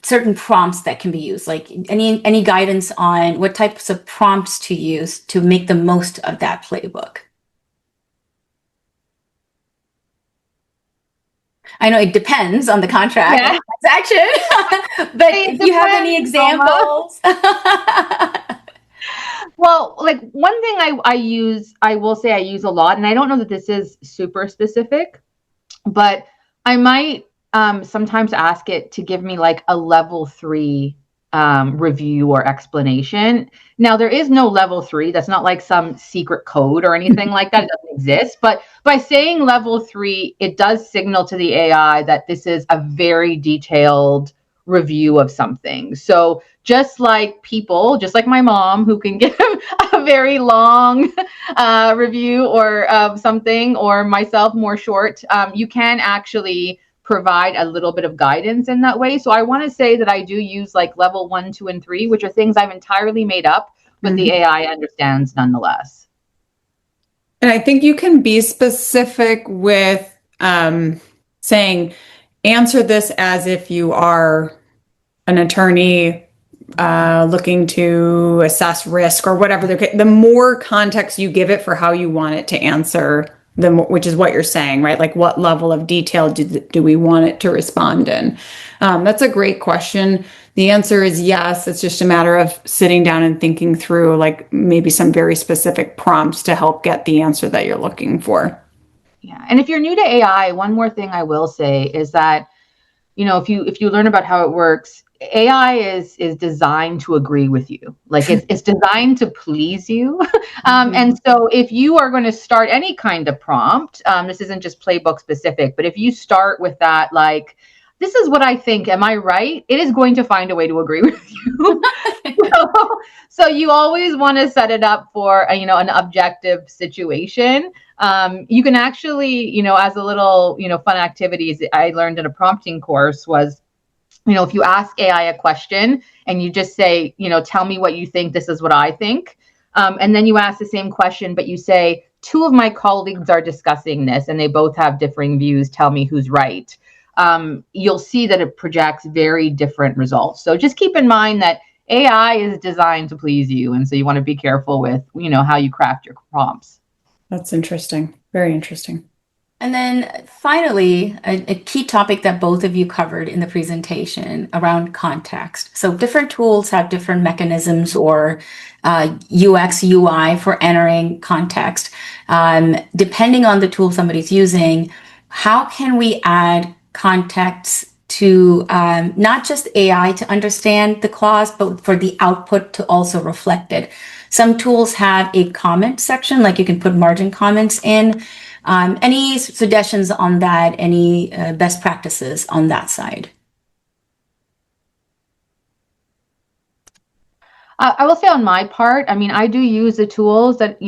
certain prompts that can be used, like any guidance on what types of prompts to use to make the most of that playbook? I know it depends on the contract and transaction, but if you have any examples. Well, like one thing I will say I use a lot, and I don't know that this is super specific, but I might sometimes ask it to give me like a level 3 review or explanation. Now, there is no level 3. That's not like some secret code or anything like that. It doesn't exist. But by saying level 3, it does signal to the AI that this is a very detailed review of something. So just like people, just like my mom, who can give a very long review or something, or myself more short, you can actually provide a little bit of guidance in that way. So I want to say that I do use like level 1, 2, and 3, which are things I've entirely made up, but the AI understands nonetheless. And I think you can be specific with saying, answer this as if you are an attorney looking to assess risk or whatever. The more context you give it for how you want it to answer, which is what you're saying, right? Like what level of detail do we want it to respond in? That's a great question. The answer is yes. It's just a matter of sitting down and thinking through like maybe some very specific prompts to help get the answer that you're looking for. Yeah. And if you're new to AI, one more thing I will say is that, if you learn about how it works, AI is designed to agree with you. Like it's designed to please you. And so if you are going to start any kind of prompt, this isn't just Playbook specific, but if you start with that, like, this is what I think, am I right? It is going to find a way to agree with you. So you always want to set it up for, an objective situation. You can actually, as a little, fun activities I learned in a prompting course was, if you ask AI a question and you just say, tell me what you think, this is what I think. And then you ask the same question, but you say, 2 of my colleagues are discussing this and they both have differing views. Tell me who's right. You'll see that it projects very different results. So just keep in mind that AI is designed to please you. And so you want to be careful with, how you craft your prompts. That's interesting. Very interesting. And then finally, a key topic that both of you covered in the presentation around context. So different tools have different mechanisms or UX, UI for entering context. Depending on the tool somebody's using, how can we add context to not just AI to understand the clause, but for the output to also reflect it? Some tools have a comment section, like you can put margin comments in. Any suggestions on that? Any best practices on that side? I will say on my part, I do use the tools that,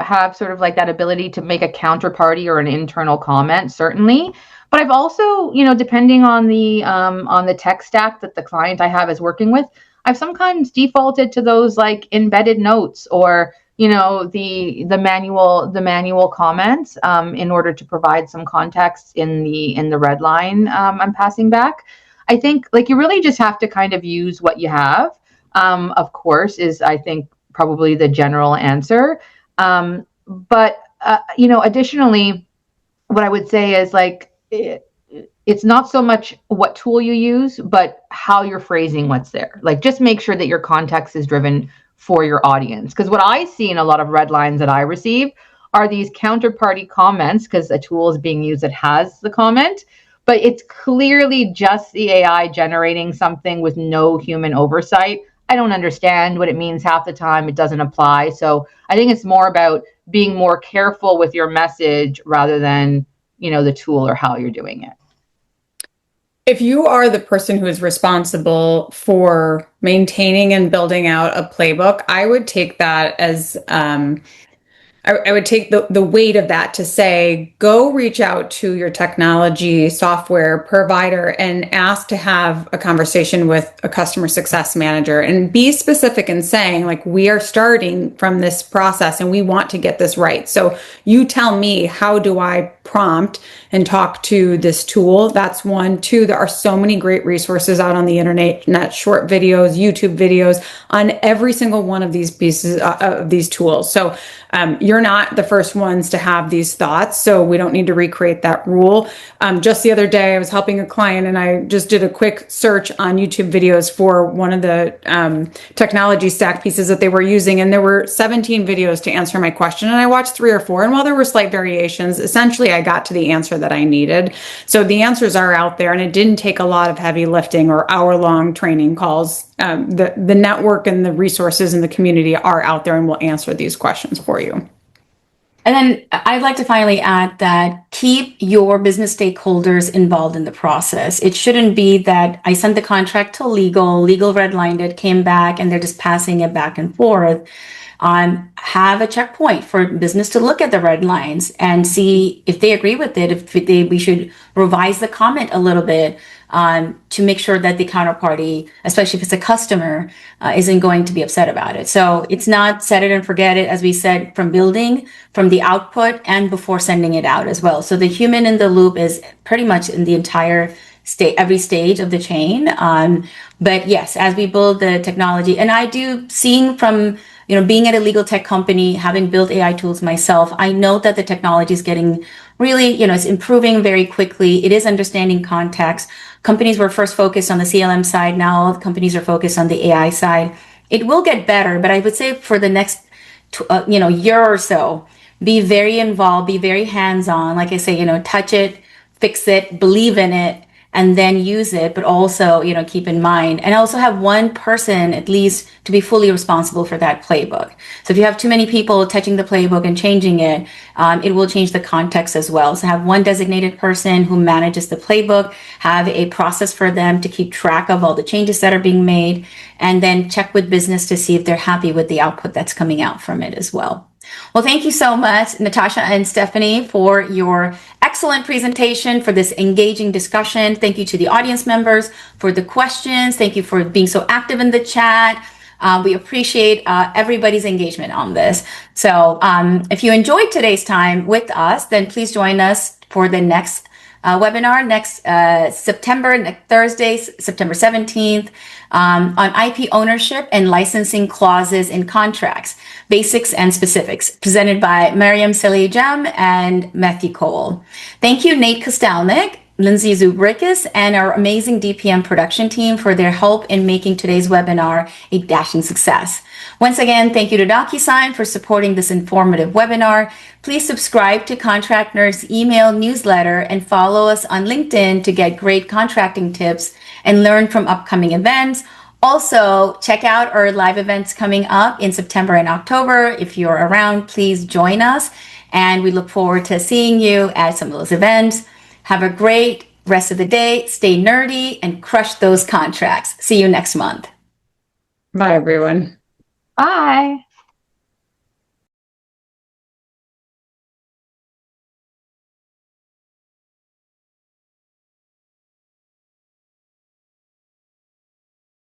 have sort of like that ability to make a counterparty or an internal comment, certainly. But I've also, depending on the tech stack that the client I have is working with, I've sometimes defaulted to those like embedded notes or, the manual comments in order to provide some context in the red line I'm passing back. I think like you really just have to kind of use what you have. Of course, is I think probably the general answer. But additionally, what I would say is like it's not so much what tool you use, but how you're phrasing what's there. Like just make sure that your context is driven for your audience. Because what I see in a lot of red lines that I receive are these counterparty comments because a tool is being used that has the comment, but it's clearly just the AI generating something with no human oversight. I don't understand what it means half the time. It doesn't apply. So I think it's more about being more careful with your message rather than, the tool or how you're doing it. If you are the person who is responsible for maintaining and building out a playbook, I would take that as I would take the weight of that to say, go reach out to your technology software provider and ask to have a conversation with a customer success manager and be specific in saying, like, we are starting from this process and we want to get this right. So you tell me, how do I prompt and talk to this tool? That's one. Two, there are so many great resources out on the internet, short videos, YouTube videos on every single one of these pieces of these tools. So you're not the first ones to have these thoughts, so we don't need to recreate that rule. Just the other day, I was helping a client and I just did a quick search on YouTube videos for one of the technology stack pieces that they were using, and there were 17 videos to answer my question, and I watched 3 or 4, and while there were slight variations, essentially I got to the answer that I needed. So the answers are out there, and it didn't take a lot of heavy lifting or hour-long training calls. The network and the resources in the community are out there and will answer these questions for you. And then I'd like to finally add that keep your business stakeholders involved in the process. It shouldn't be that I sent the contract to legal redlined it, came back, and they're just passing it back and forth. Have a checkpoint for business to look at the red lines and see if they agree with it, we should revise the comment a little bit to make sure that the counterparty, especially if it's a customer, isn't going to be upset about it. So it's not set it and forget it, as we said, from building, from the output, and before sending it out as well. So the human in the loop is pretty much in the entire every stage of the chain. But yes, as we build the technology, and I do seeing from, being at a legal tech company, having built AI tools myself, I know that the technology is getting really, it's improving very quickly. It is understanding context. Companies were first focused on the CLM side. Now companies are focused on the AI side. It will get better, but I would say for the next, year or so, be very involved, be very hands-on. Like I say, touch it, fix it, believe in it, and then use it, but also, keep in mind, and also have one person at least to be fully responsible for that playbook. So if you have too many people touching the playbook and changing it, it will change the context as well. So have one designated person who manages the playbook, have a process for them to keep track of all the changes that are being made, and then check with business to see if they're happy with the output that's coming out from it as well. Well, thank you so much, Natasha and Stephanie, for your excellent presentation, for this engaging discussion. Thank you to the audience members for the questions. Thank you for being so active in the chat. We appreciate everybody's engagement on this. So if you enjoyed today's time with us, then please join us for the next webinar next Thursday, September 17th, on IP ownership and licensing clauses in contracts, basics and specifics, presented by Mariam Saleh-Jam and Matthew Cole. Thank you, Nate Kostelnik, Lindsay Zubrikis, and our amazing DPM production team for their help in making today's webinar a dashing success. Once again, thank you to Docusign for supporting this informative webinar. Please subscribe to Contract Nerd's email newsletter and follow us on LinkedIn to get great contracting tips and learn from upcoming events. Also, check out our live events coming up in September and October. If you're around, please join us. And we look forward to seeing you at some of those events. Have a great rest of the day. Stay nerdy and crush those contracts. See you next month. Bye, everyone. Bye.